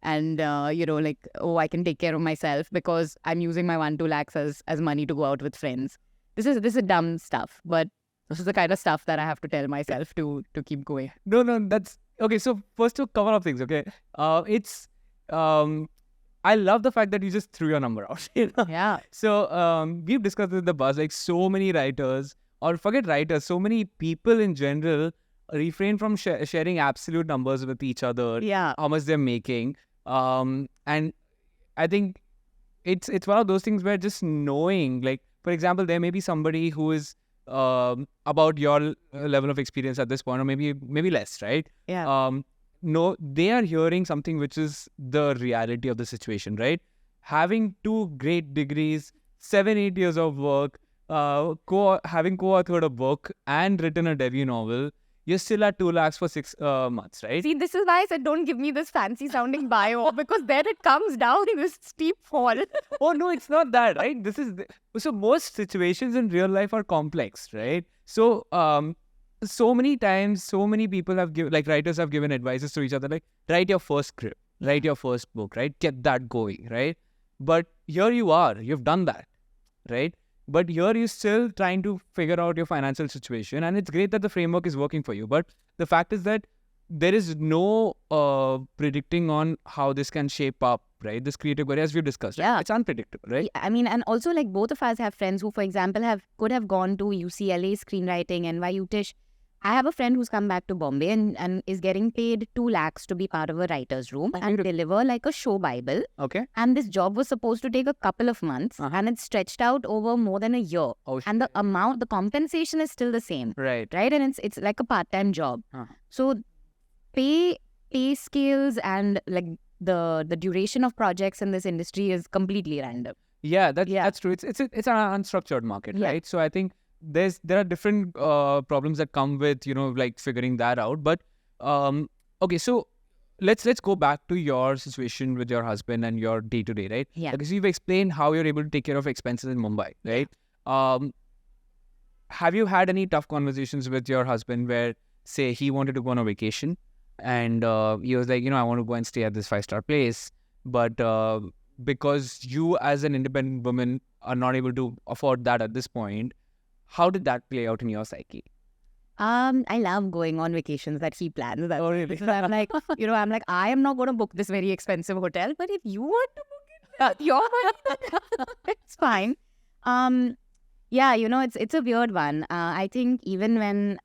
and I can take care of myself because I'm using my 1-2 lakhs as money to go out with friends. This is dumb stuff, but this is the kind of stuff that I have to tell myself to keep going. No, that's okay. So first to cover up things, okay. It's I love the fact that you just threw your number out. Yeah. So we've discussed with the buzz, so many writers, or forget writers, so many people in general refrain from sharing absolute numbers with each other. Yeah. How much they're making. And I think it's one of those things where just knowing, for example, there may be somebody who is about your level of experience at this point, or maybe less, right? Yeah. No, they are hearing something which is the reality of the situation, right? Having 2 great degrees, 7-8 years of work, having co-authored a book and written a debut novel, you're still at 2 lakhs for 6 months, right? See, this is why I said don't give me this fancy sounding bio, because then it comes down in this steep fall. Oh no, it's not that, right? So most situations in real life are complex, right? So so many times, so many people have given, writers have given advices to each other, write your first script, write your first book, right? Get that going, right? But here you are, you've done that, right? But here you're still trying to figure out your financial situation, and it's great that the framework is working for you. But the fact is that there is no predicting on how this can shape up, right? This creative career, as we've discussed, right? It's unpredictable, right? I mean, and also both of us have friends who, for example, could have gone to UCLA screenwriting, NYU Tisch. I have a friend who's come back to Bombay and is getting paid 2 lakhs to be part of a writer's room and deliver a show Bible. Okay. And this job was supposed to take a couple of months and it's stretched out over more than a year. Oh, and the compensation is still the same. Right. Right. And it's like a part-time job. So pay scales and the duration of projects in this industry is completely random. Yeah, that's true. It's an unstructured market, right? So I think there are different problems that come with figuring that out. But okay, so let's go back to your situation with your husband and your day to day, right? Yeah. Because you've explained how you're able to take care of expenses in Mumbai, right? Have you had any tough conversations with your husband where, say, he wanted to go on a vacation and he was like, I want to go and stay at this 5-star place, but because you as an independent woman are not able to afford that at this point, how did that play out in your psyche? I love going on vacations that he plans. That because I'm like, I'm like, I am not going to book this very expensive hotel, but if you want to book it, your money, then it's fine. Yeah, it's a weird one. I think even when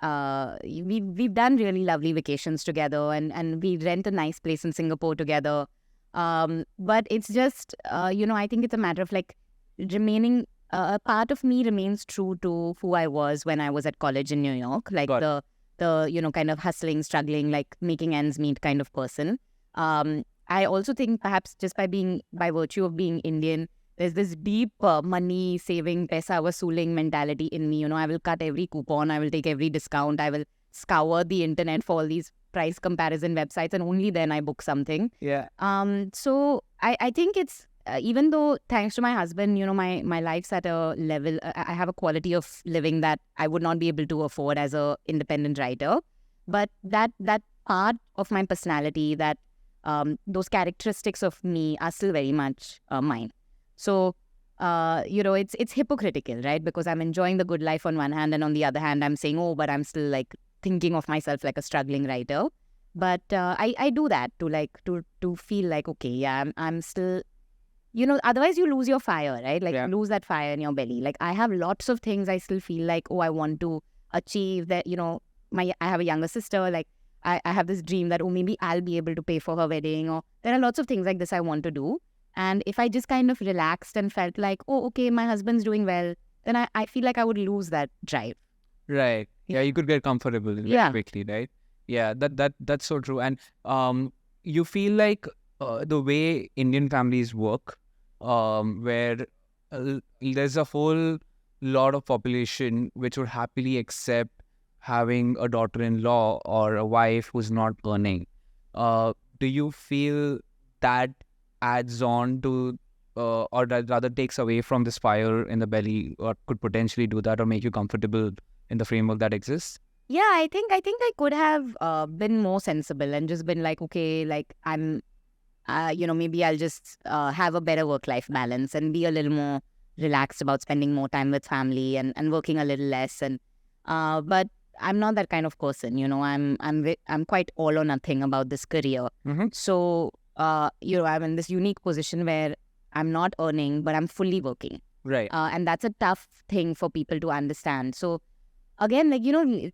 we've done really lovely vacations together, and we rent a nice place in Singapore together. But it's just I think it's a matter of like remaining. A part of me remains true to who I was when I was at college in New York, like Got the kind of hustling, struggling, like making ends meet kind of person. I also think perhaps just by virtue of being Indian, there's this deep money saving, paisa vasooling mentality in me. I will cut every coupon, I will take every discount, I will scour the internet for all these price comparison websites, and only then I book something. Yeah. So I think it's even though thanks to my husband, my life's at a level, I have a quality of living that I would not be able to afford as a independent writer. But that part of my personality, that those characteristics of me are still very much mine. So, it's hypocritical, right? Because I'm enjoying the good life on one hand, and on the other hand, I'm saying, oh, but I'm still like thinking of myself like a struggling writer. But I do that to feel like, okay, yeah, I'm still, otherwise you lose your fire, right? Like, Yeah. you lose that fire in your belly. Like, I have lots of things I still feel like, oh, I want to achieve that, I have a younger sister, like, I have this dream that, oh, maybe I'll be able to pay for her wedding, or there are lots of things like this I want to do. And if I just kind of relaxed and felt like, oh, okay, my husband's doing well, then I feel like I would lose that drive. Right. Yeah, you could get comfortable very Yeah. quickly, right? Yeah, that's so true. And you feel like the way Indian families work, where there's a whole lot of population which would happily accept having a daughter-in-law or a wife who's not earning. Do you feel that adds on to, or that rather takes away from this fire in the belly, or could potentially do that, or make you comfortable in the framework that exists? Yeah, I think I could have been more sensible and just been like, okay, like I'm, maybe I'll just have a better work-life balance and be a little more relaxed about spending more time with family, and working a little less. And but I'm not that kind of person. I'm quite all or nothing about this career. Mm-hmm. So I'm in this unique position where I'm not earning, but I'm fully working. Right. And that's a tough thing for people to understand. So again, like,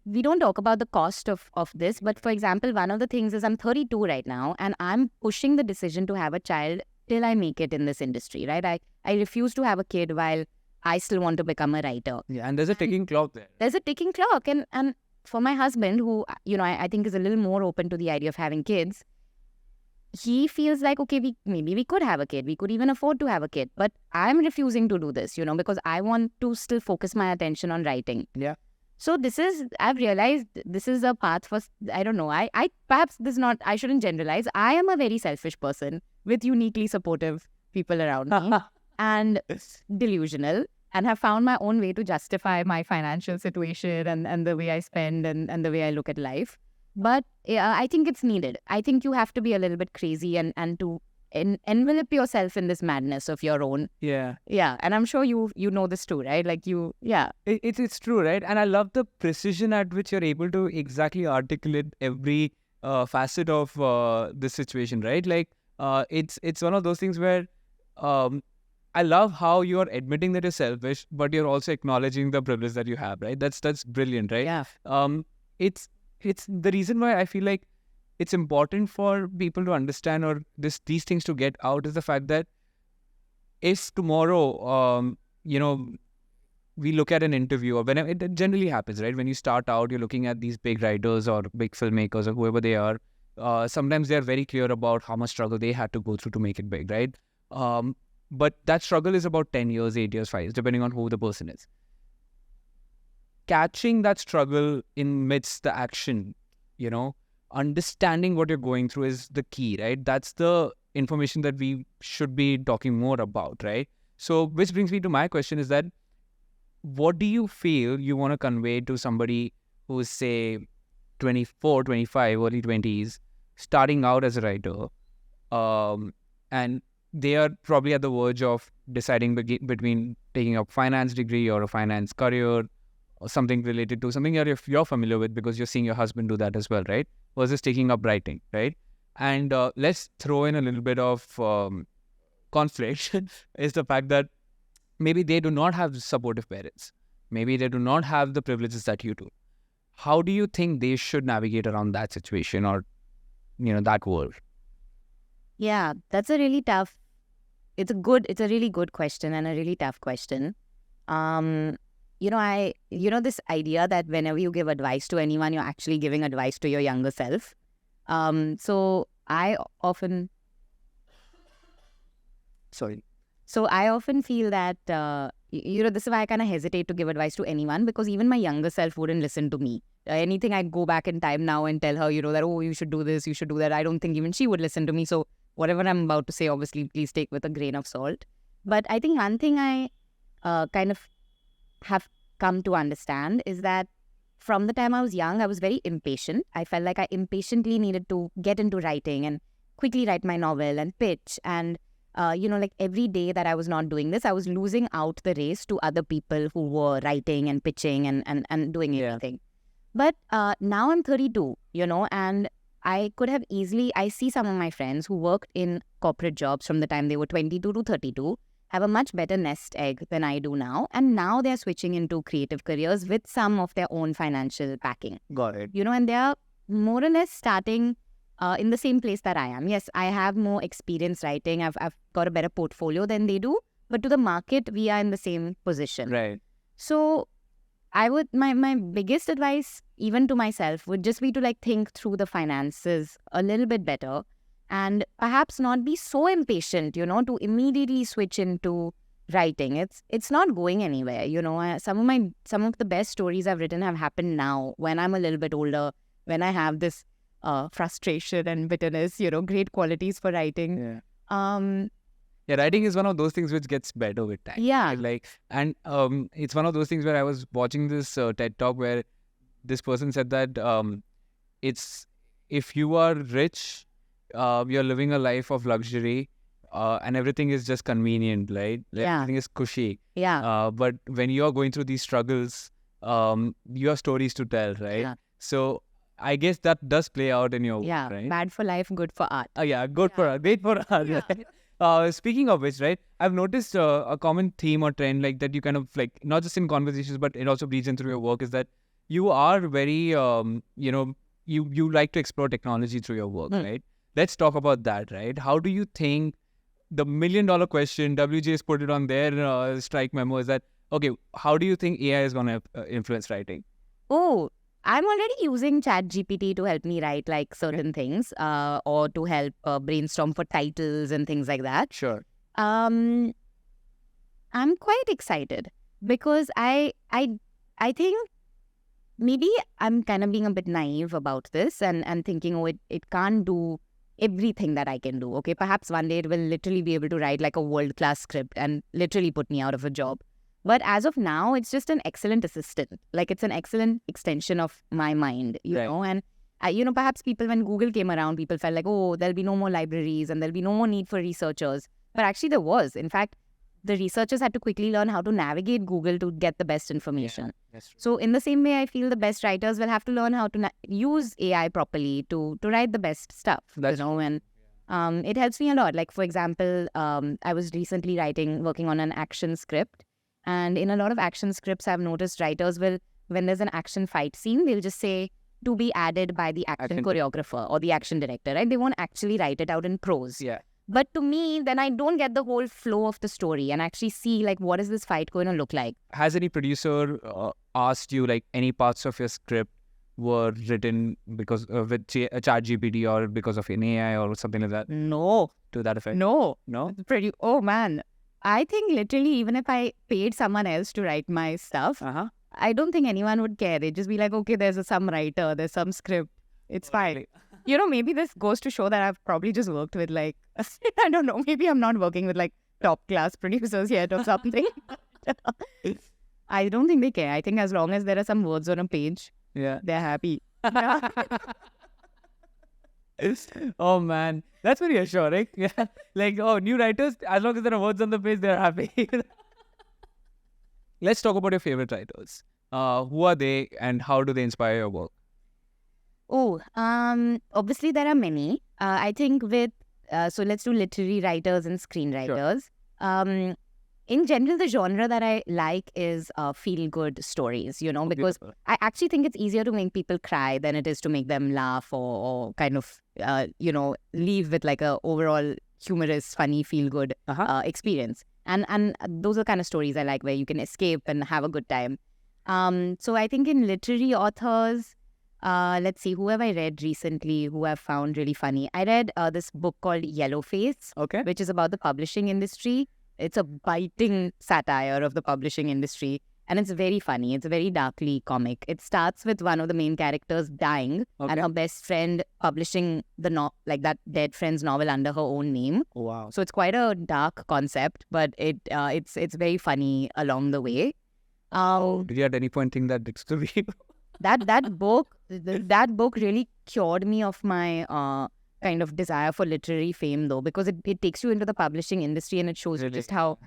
we don't talk about the cost of this, but for example, one of the things is I'm 32 right now, and I'm pushing the decision to have a child till I make it in this industry, right? I refuse to have a kid while I still want to become a writer. Yeah, and there's a ticking clock there. There's a ticking clock. And for my husband, who, I think is a little more open to the idea of having kids, he feels like, okay, maybe we could have a kid. We could even afford to have a kid. But I'm refusing to do this, because I want to still focus my attention on writing. Yeah. So I've realized this is a path for, I don't know, I perhaps this not, I shouldn't generalize. I am a very selfish person with uniquely supportive people around me and delusional, and have found my own way to justify my financial situation and the way I spend and the way I look at life. But I think it's needed. I think you have to be a little bit crazy and to envelop yourself in this madness of your own. Yeah. Yeah. And I'm sure you know this too, right? Like yeah. It's true, right? And I love the precision at which you're able to exactly articulate every facet of this situation, right? Like it's one of those things where I love how you're admitting that you're selfish, but you're also acknowledging the privilege that you have, right? That's brilliant, right? Yeah. It's the reason why I feel like it's important for people to understand, or these things to get out, is the fact that if tomorrow, we look at an interview, or whenever it generally happens, right? When you start out, you're looking at these big writers or big filmmakers or whoever they are. Sometimes they're very clear about how much struggle they had to go through to make it big, right? But that struggle is about 10 years, 8 years, 5 years, depending on who the person is. Catching that struggle in midst the action, understanding what you're going through is the key, right? That's the information that we should be talking more about, right? So, which brings me to my question is that, what do you feel you want to convey to somebody who's, say, 24, 25, early 20s, starting out as a writer, and they are probably at the verge of deciding between taking a finance degree or a finance career or something related to something you're familiar with because you're seeing your husband do that as well, right? Versus taking up writing, right? And let's throw in a little bit of conflict is the fact that maybe they do not have supportive parents. Maybe they do not have the privileges that you do. How do you think they should navigate around that situation or, that world? Yeah, that's a really tough. It's a really good question and a really tough question. This idea that whenever you give advice to anyone, you're actually giving advice to your younger self. So I often feel that, this is why I kind of hesitate to give advice to anyone, because even my younger self wouldn't listen to me. Anything I'd go back in time now and tell her, that, oh, you should do this, you should do that. I don't think even she would listen to me. So whatever I'm about to say, obviously, please take with a grain of salt. But I think one thing I kind of have come to understand is that from the time I was young, I was very impatient. I felt like I impatiently needed to get into writing and quickly write my novel and pitch. And, every day that I was not doing this, I was losing out the race to other people who were writing and pitching and doing everything. But now I'm 32, and I could have I see some of my friends who worked in corporate jobs from the time they were 22 to 32, have a much better nest egg than I do now. And now they're switching into creative careers with some of their own financial backing. Got it. And they're more or less starting in the same place that I am. Yes, I have more experience writing. I've got a better portfolio than they do. But to the market, we are in the same position. Right. So my biggest advice, even to myself, would just be to think through the finances a little bit better and perhaps not be so impatient, to immediately switch into writing. It's not going anywhere. Some of the best stories I've written have happened now when I'm a little bit older, when I have this frustration and bitterness, great qualities for writing. Yeah, writing is one of those things which gets better with time. Yeah. It's one of those things where I was watching this TED Talk where this person said that it's if you are rich, you're living a life of luxury and everything is just convenient, right? Everything is cushy. Yeah. But when you're going through these struggles, you have stories to tell, right? Yeah. So I guess that does play out in your work, right? Bad for life, good for art. Good for art, great for art. Yeah. Speaking of which, right, I've noticed a common theme or trend that you kind of not just in conversations, but it also bleeds in through your work is that you are very, you like to explore technology through your work, right? Let's talk about that, right? How do you think the $1 million question, WJ's put it on their strike memo is that, okay, how do you think AI is going to influence writing? Oh, I'm already using ChatGPT to help me write certain things or to help brainstorm for titles and things like that. Sure. I'm quite excited because I think maybe I'm kind of being a bit naive about this and thinking, oh, it can't do everything that I can do. Okay, perhaps one day it will literally be able to write a world-class script and literally put me out of a job. But as of now, it's just an excellent assistant. It's an excellent extension of my mind, you know. And, perhaps people, when Google came around, people felt oh, there'll be no more libraries and there'll be no more need for researchers. But actually there was. In fact, the researchers had to quickly learn how to navigate Google to get the best information. Yeah, that's true. So in the same way, I feel the best writers will have to learn how to use AI properly to write the best stuff, and it helps me a lot. For example, I was recently working on an action script. And in a lot of action scripts, I've noticed writers will, when there's an action fight scene, they'll just say, to be added by the action choreographer or the action director, right? They won't actually write it out in prose. Yeah. But to me, then I don't get the whole flow of the story and actually see, what is this fight going to look like? Has any producer asked you, any parts of your script were written because with ChatGPT or because of an AI or something like that? No. To that effect? No. No? Oh, man. I think literally even if I paid someone else to write my stuff, I don't think anyone would care. They'd just be okay, there's some writer, there's some script. It's fine. Maybe this goes to show that I've probably just worked with I don't know, maybe I'm not working with top class producers yet or something. I don't think they care. I think as long as there are some words on a page, they're happy. Oh man, that's very assuring. Yeah, like new writers, as long as there are words on the page, they're happy. Let's talk about your favorite writers. Who are they, and how do they inspire your work? Oh, obviously there are many. I think so let's do literary writers and screenwriters. In general, the genre that I like is feel-good stories, because Beautiful. I actually think it's easier to make people cry than it is to make them laugh or kind of, leave with like a overall humorous, funny, feel-good experience. And those are kind of stories I like where you can escape and have a good time. So I think in literary authors, let's see, who have I read recently who I've found really funny? I read this book called Yellowface, which is about the publishing industry. It's a biting satire of the publishing industry, and it's very funny. It's very darkly comic. It starts with one of the main characters dying and her best friend publishing like that dead friend's novel under her own name. Wow. So it's quite a dark concept, but it's very funny along the way. Did you at any point think that it's to be? That book really cured me of my kind of desire for literary fame, though, because it takes you into the publishing industry and it shows you just how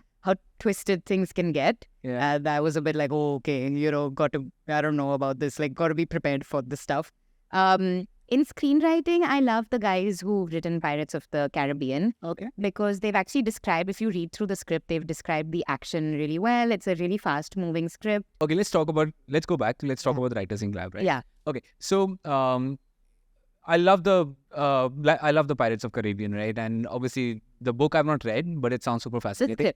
twisted things can get. Yeah. And I was a bit like, oh, okay, I don't know about this, like, got to be prepared for this stuff. In screenwriting, I love the guys who've written Pirates of the Caribbean. Because they've actually described, if you read through the script, they've described the action really well. It's a really fast-moving script. Okay, let's talk about the Writers in Lab, right? Yeah. Okay, so I love the Pirates of Caribbean, right? And obviously the book I've not read, but it sounds super fascinating.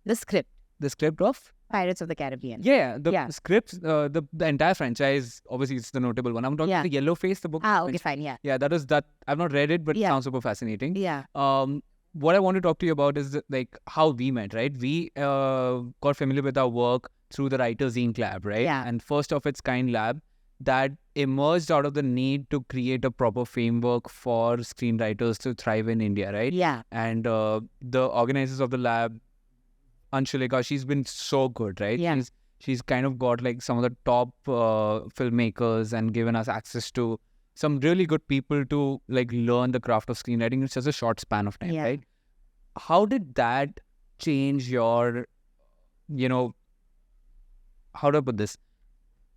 The script of Pirates of the Caribbean. Yeah, the scripts, the entire franchise, obviously it's the notable one. I'm talking the Yellowface, the book. Okay, fine, yeah. Yeah, that I've not read it, but it sounds super fascinating. Yeah. What I want to talk to you about is like how we met, right? We got familiar with our work through the Writers in Lab, right? Yeah. And first of its kind lab that emerged out of the need to create a proper framework for screenwriters to thrive in India, right? Yeah. And the organizers of the lab, Anshulika, she's been so good, right? Yeah. She's kind of got like some of the top filmmakers and given us access to some really good people to like learn the craft of screenwriting in such a short span of time, right? How did that change your, how do I put this?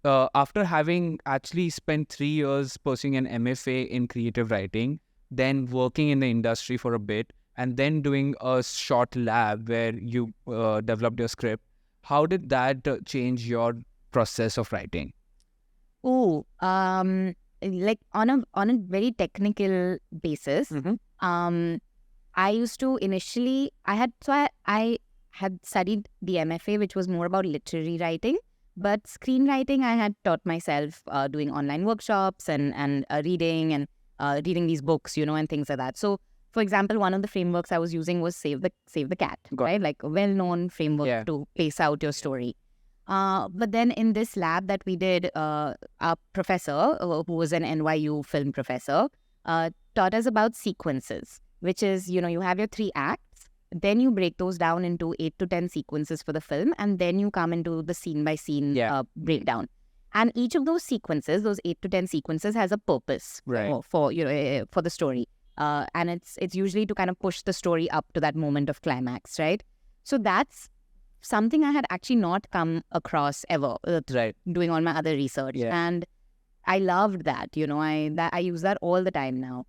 After having actually spent 3 years pursuing an MFA in creative writing, then working in the industry for a bit, and then doing a short lab where you developed your script, how did that change your process of writing? Oh, like on a very technical basis, I used to initially, I had studied the MFA, which was more about literary writing, but screenwriting I had taught myself doing online workshops and reading and reading these books, and things like that. So, for example, one of the frameworks I was using was Save the Cat, right? Like a well-known framework to pace out your story. But then in this lab that we did, our professor, who was an NYU film professor, taught us about sequences, which is, you have your 3 acts, then you break those down into 8 to 10 sequences for the film, and then you come into the scene-by-scene breakdown. And each of those sequences, those 8 to 10 sequences, has a purpose for the story. And it's usually to kind of push the story up to that moment of climax, right? So that's something I had actually not come across ever doing all my other research. And I loved that, I use that all the time now.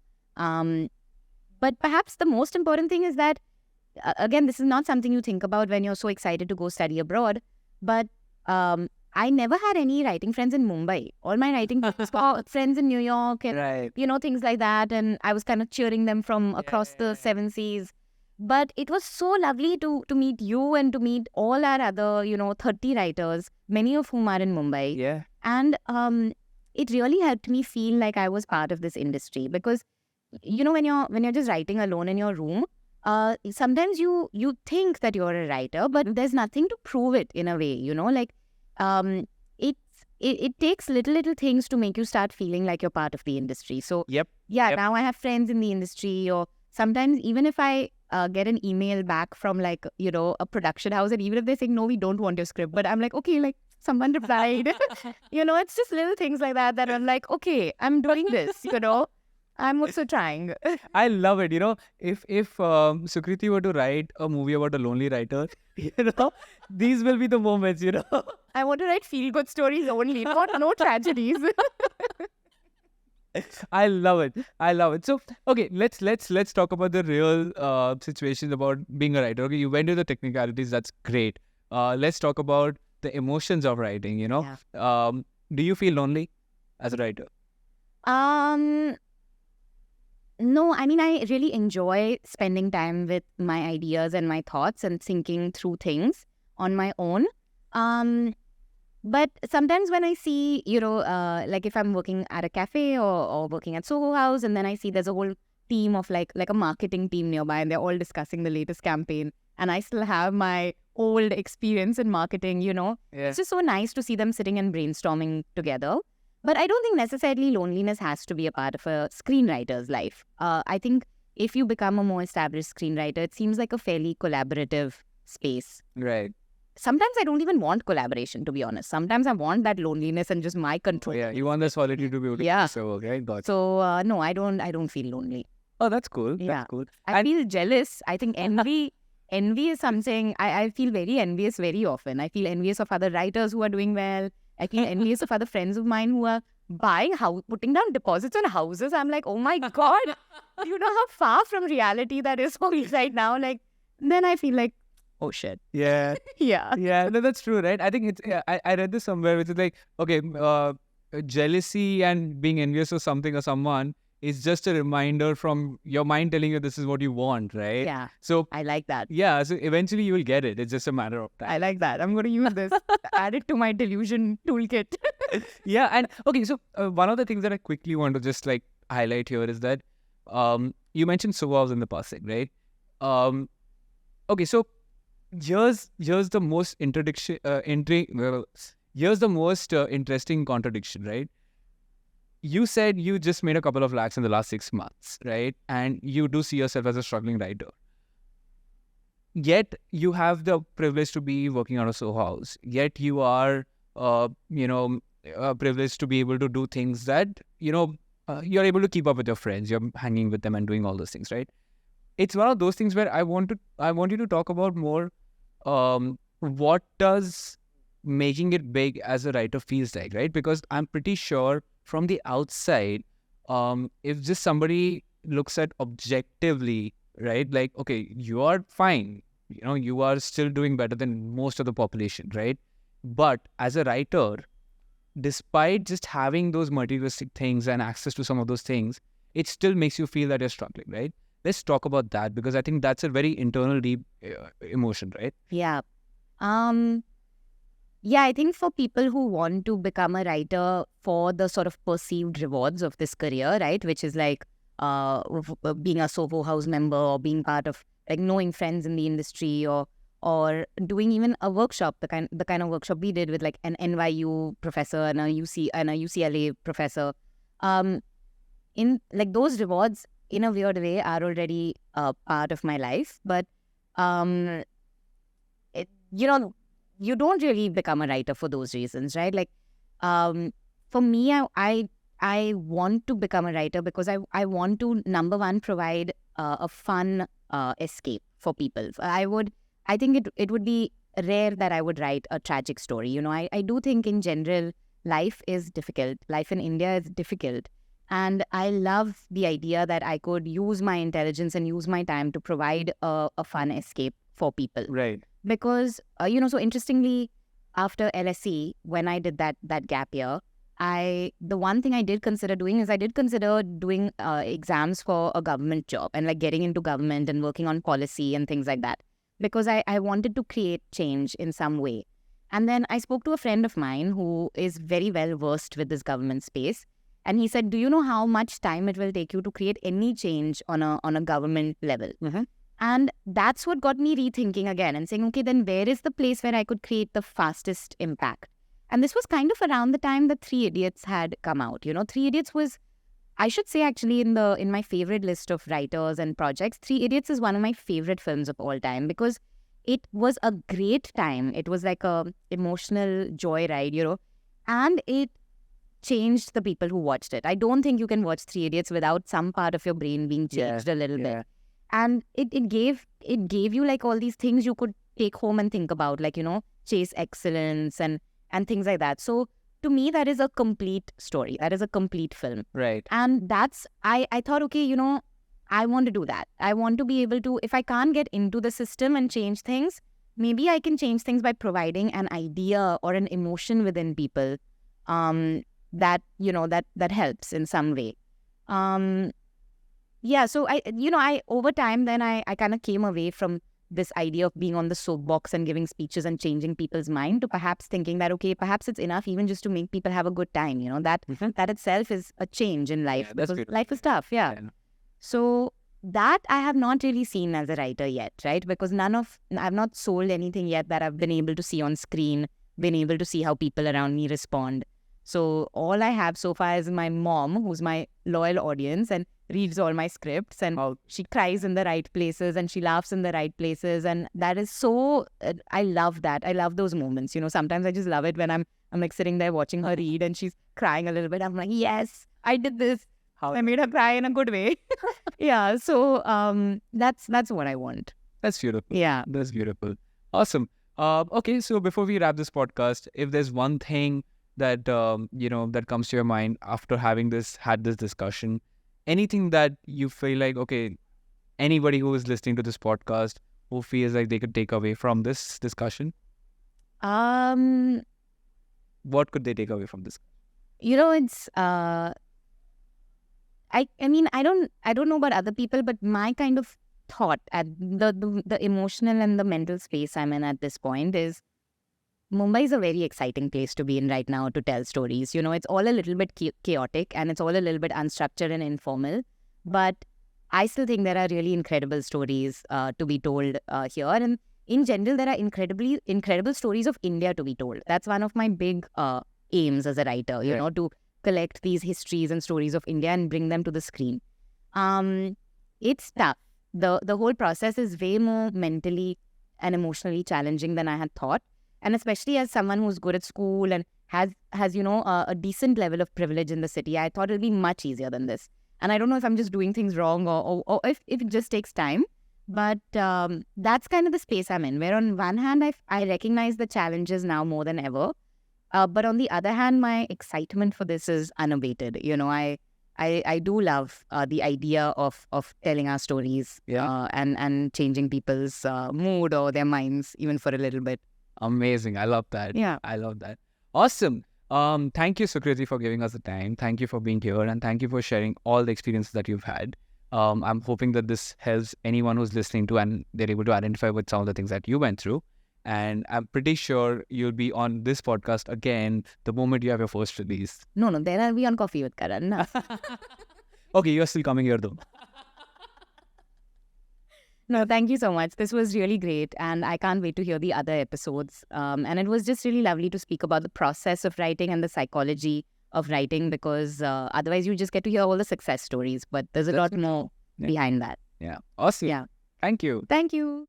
But perhaps the most important thing is that, again, this is not something you think about when you're so excited to go study abroad, but I never had any writing friends in Mumbai. All my writing friends in New York and, things like that. And I was kind of cheering them from across the 7 seas. But it was so lovely to meet you and to meet all our other, 30 writers, many of whom are in Mumbai. Yeah. And it really helped me feel like I was part of this industry because, when you're just writing alone in your room, sometimes you think that you're a writer, but there's nothing to prove it in a way, it takes little things to make you start feeling like you're part of the industry. So now I have friends in the industry, or sometimes even if I get an email back from like, a production house, and even if they're saying, no, we don't want your script, but I'm like, okay, like someone replied, it's just little things like that I'm like, okay, I'm doing this, I'm also trying. I love it. If Sukriti were to write a movie about a lonely writer, these will be the moments. I want to write feel-good stories only, not no tragedies. I love it. I love it. So, okay, let's talk about the real situations about being a writer. Okay, you went to the technicalities. That's great. Let's talk about the emotions of writing. Yeah. Do you feel lonely as a writer? No, I mean, I really enjoy spending time with my ideas and my thoughts and thinking through things on my own. But sometimes when I see, like if I'm working at a cafe or working at Soho House, and then I see there's a whole team of like a marketing team nearby, and they're all discussing the latest campaign, and I still have my old experience in marketing, Yeah. It's just so nice to see them sitting and brainstorming together. But I don't think necessarily loneliness has to be a part of a screenwriter's life. I think if you become a more established screenwriter, it seems like a fairly collaborative space. Right. Sometimes I don't even want collaboration, to be honest. Sometimes I want that loneliness and just my control. Yeah, you want the solitude to be able to. Yeah. So, okay, got it. So no, I don't feel lonely. Oh, that's cool. Yeah. That's cool. I feel jealous. I think envy is something I feel very envious very often. I feel envious of other writers who are doing well. I feel envious of other friends of mine who are putting down deposits on houses. I'm like, oh my God, you know how far from reality that is for me right now. Like, then I feel like, oh shit. Yeah. Yeah. Yeah, no, that's true, right? I think it's. Yeah, I read this somewhere, which is like, okay, jealousy and being envious of something or someone is just a reminder from your mind telling you this is what you want, right? Yeah. So I like that. yeah, so eventually you will get it. It's just a matter of time. I like that. I'm going to use this. Add it to my delusion toolkit. Yeah, and okay, so one of the things that I quickly want to just like highlight here is that you mentioned revolves in the passing, right? Okay, so here's the most here's the most interesting contradiction, right? You said you just made a couple of lakhs in the last 6 months, right? And you do see yourself as a struggling writer. Yet you have the privilege to be working out of Soho House. Yet you are, privileged to be able to do things that, you're able to keep up with your friends. You're hanging with them and doing all those things, right? It's one of those things where I want you to talk about more. What does making it big as a writer feels like, right? Because I'm pretty sure from the outside, if just somebody looks at objectively, right, like, okay, you are fine, you are still doing better than most of the population, right? But as a writer, despite just having those materialistic things and access to some of those things, it still makes you feel that you're struggling, right? Let's talk about that, because I think that's a very internal, deep emotion, right? Yeah. Yeah, I think for people who want to become a writer for the sort of perceived rewards of this career, right, which is like being a Soho House member or being part of like knowing friends in the industry or doing even a workshop, the kind of workshop we did with like an NYU professor and a UCLA professor. In like those rewards in a weird way are already part of my life, but you don't really become a writer for those reasons, right? Like, for me, I want to become a writer because I want to, number one, provide a fun escape for people. I think it would be rare that I would write a tragic story. I do think in general, life is difficult. Life in India is difficult. And I love the idea that I could use my intelligence and use my time to provide a fun escape for people. Right. Because, so interestingly, after LSE, when I did that gap year, the one thing I did consider doing is doing exams for a government job and like getting into government and working on policy and things like that. Because I wanted to create change in some way. And then I spoke to a friend of mine who is very well versed with this government space. And he said, do you know how much time it will take you to create any change on a government level? Mm-hmm. And that's what got me rethinking again and saying, okay, then where is the place where I could create the fastest impact? And this was kind of around the time that Three Idiots had come out. Three Idiots was, I should say actually in my favorite list of writers and projects, Three Idiots is one of my favorite films of all time because it was a great time. It was like a emotional joy ride, and it changed the people who watched it. I don't think you can watch Three Idiots without some part of your brain being changed a little bit. And it gave you like all these things you could take home and think about, like, chase excellence and things like that. So to me, that is a complete story. That is a complete film. Right. And that's, I thought, okay, I want to do that. I want to be able to, if I can't get into the system and change things, maybe I can change things by providing an idea or an emotion within people that helps in some way. So I over time then I kind of came away from this idea of being on the soapbox and giving speeches and changing people's mind to perhaps thinking that, okay, perhaps it's enough even just to make people have a good time, that itself is a change in life, because life is tough. So that I have not really seen as a writer yet, right? Because I've not sold anything yet that I've been able to see on screen, been able to see how people around me respond. So all I have so far is my mom, who's my loyal audience and reads all my scripts, and she cries in the right places and she laughs in the right places. And that is so, I love that. I love those moments. Sometimes I just love it when I'm like sitting there watching her read and she's crying a little bit. I'm like, yes, I did this. I made her cry in a good way. So that's what I want. That's beautiful. Yeah. That's beautiful. Awesome. Okay, so before we wrap this podcast, if there's one thing that that comes to your mind after having had this discussion, anything that you feel like, okay, anybody who is listening to this podcast who feels like they could take away from this discussion, what could they take away from this? It's I mean, I don't know about other people, but my kind of thought at the emotional and the mental space I'm in at this point is Mumbai is a very exciting place to be in right now to tell stories. It's all a little bit chaotic and it's all a little bit unstructured and informal, but I still think there are really incredible stories to be told here. And in general, there are incredible stories of India to be told. That's one of my big aims as a writer, to collect these histories and stories of India and bring them to the screen. It's tough. The whole process is way more mentally and emotionally challenging than I had thought. And especially as someone who's good at school and has a decent level of privilege in the city, I thought it would be much easier than this. And I don't know if I'm just doing things wrong or if it just takes time. But that's kind of the space I'm in, where on one hand, I recognize the challenges now more than ever. But on the other hand, my excitement for this is unabated. I do love the idea of telling our stories and changing people's mood or their minds even for a little bit. Amazing. I love that. Yeah. I love that. Awesome. Thank you, Sukriti, for giving us the time. Thank you for being here and thank you for sharing all the experiences that you've had. I'm hoping that this helps anyone who's listening to and they're able to identify with some of the things that you went through. And I'm pretty sure you'll be on this podcast again the moment you have your first release. No, then I'll be on Coffee with Karan. No? Okay, you're still coming here though. No, thank you so much. This was really great and I can't wait to hear the other episodes. And it was just really lovely to speak about the process of writing and the psychology of writing, because otherwise you just get to hear all the success stories, but there's a lot more behind that. Yeah. Awesome. Yeah. Thank you. Thank you.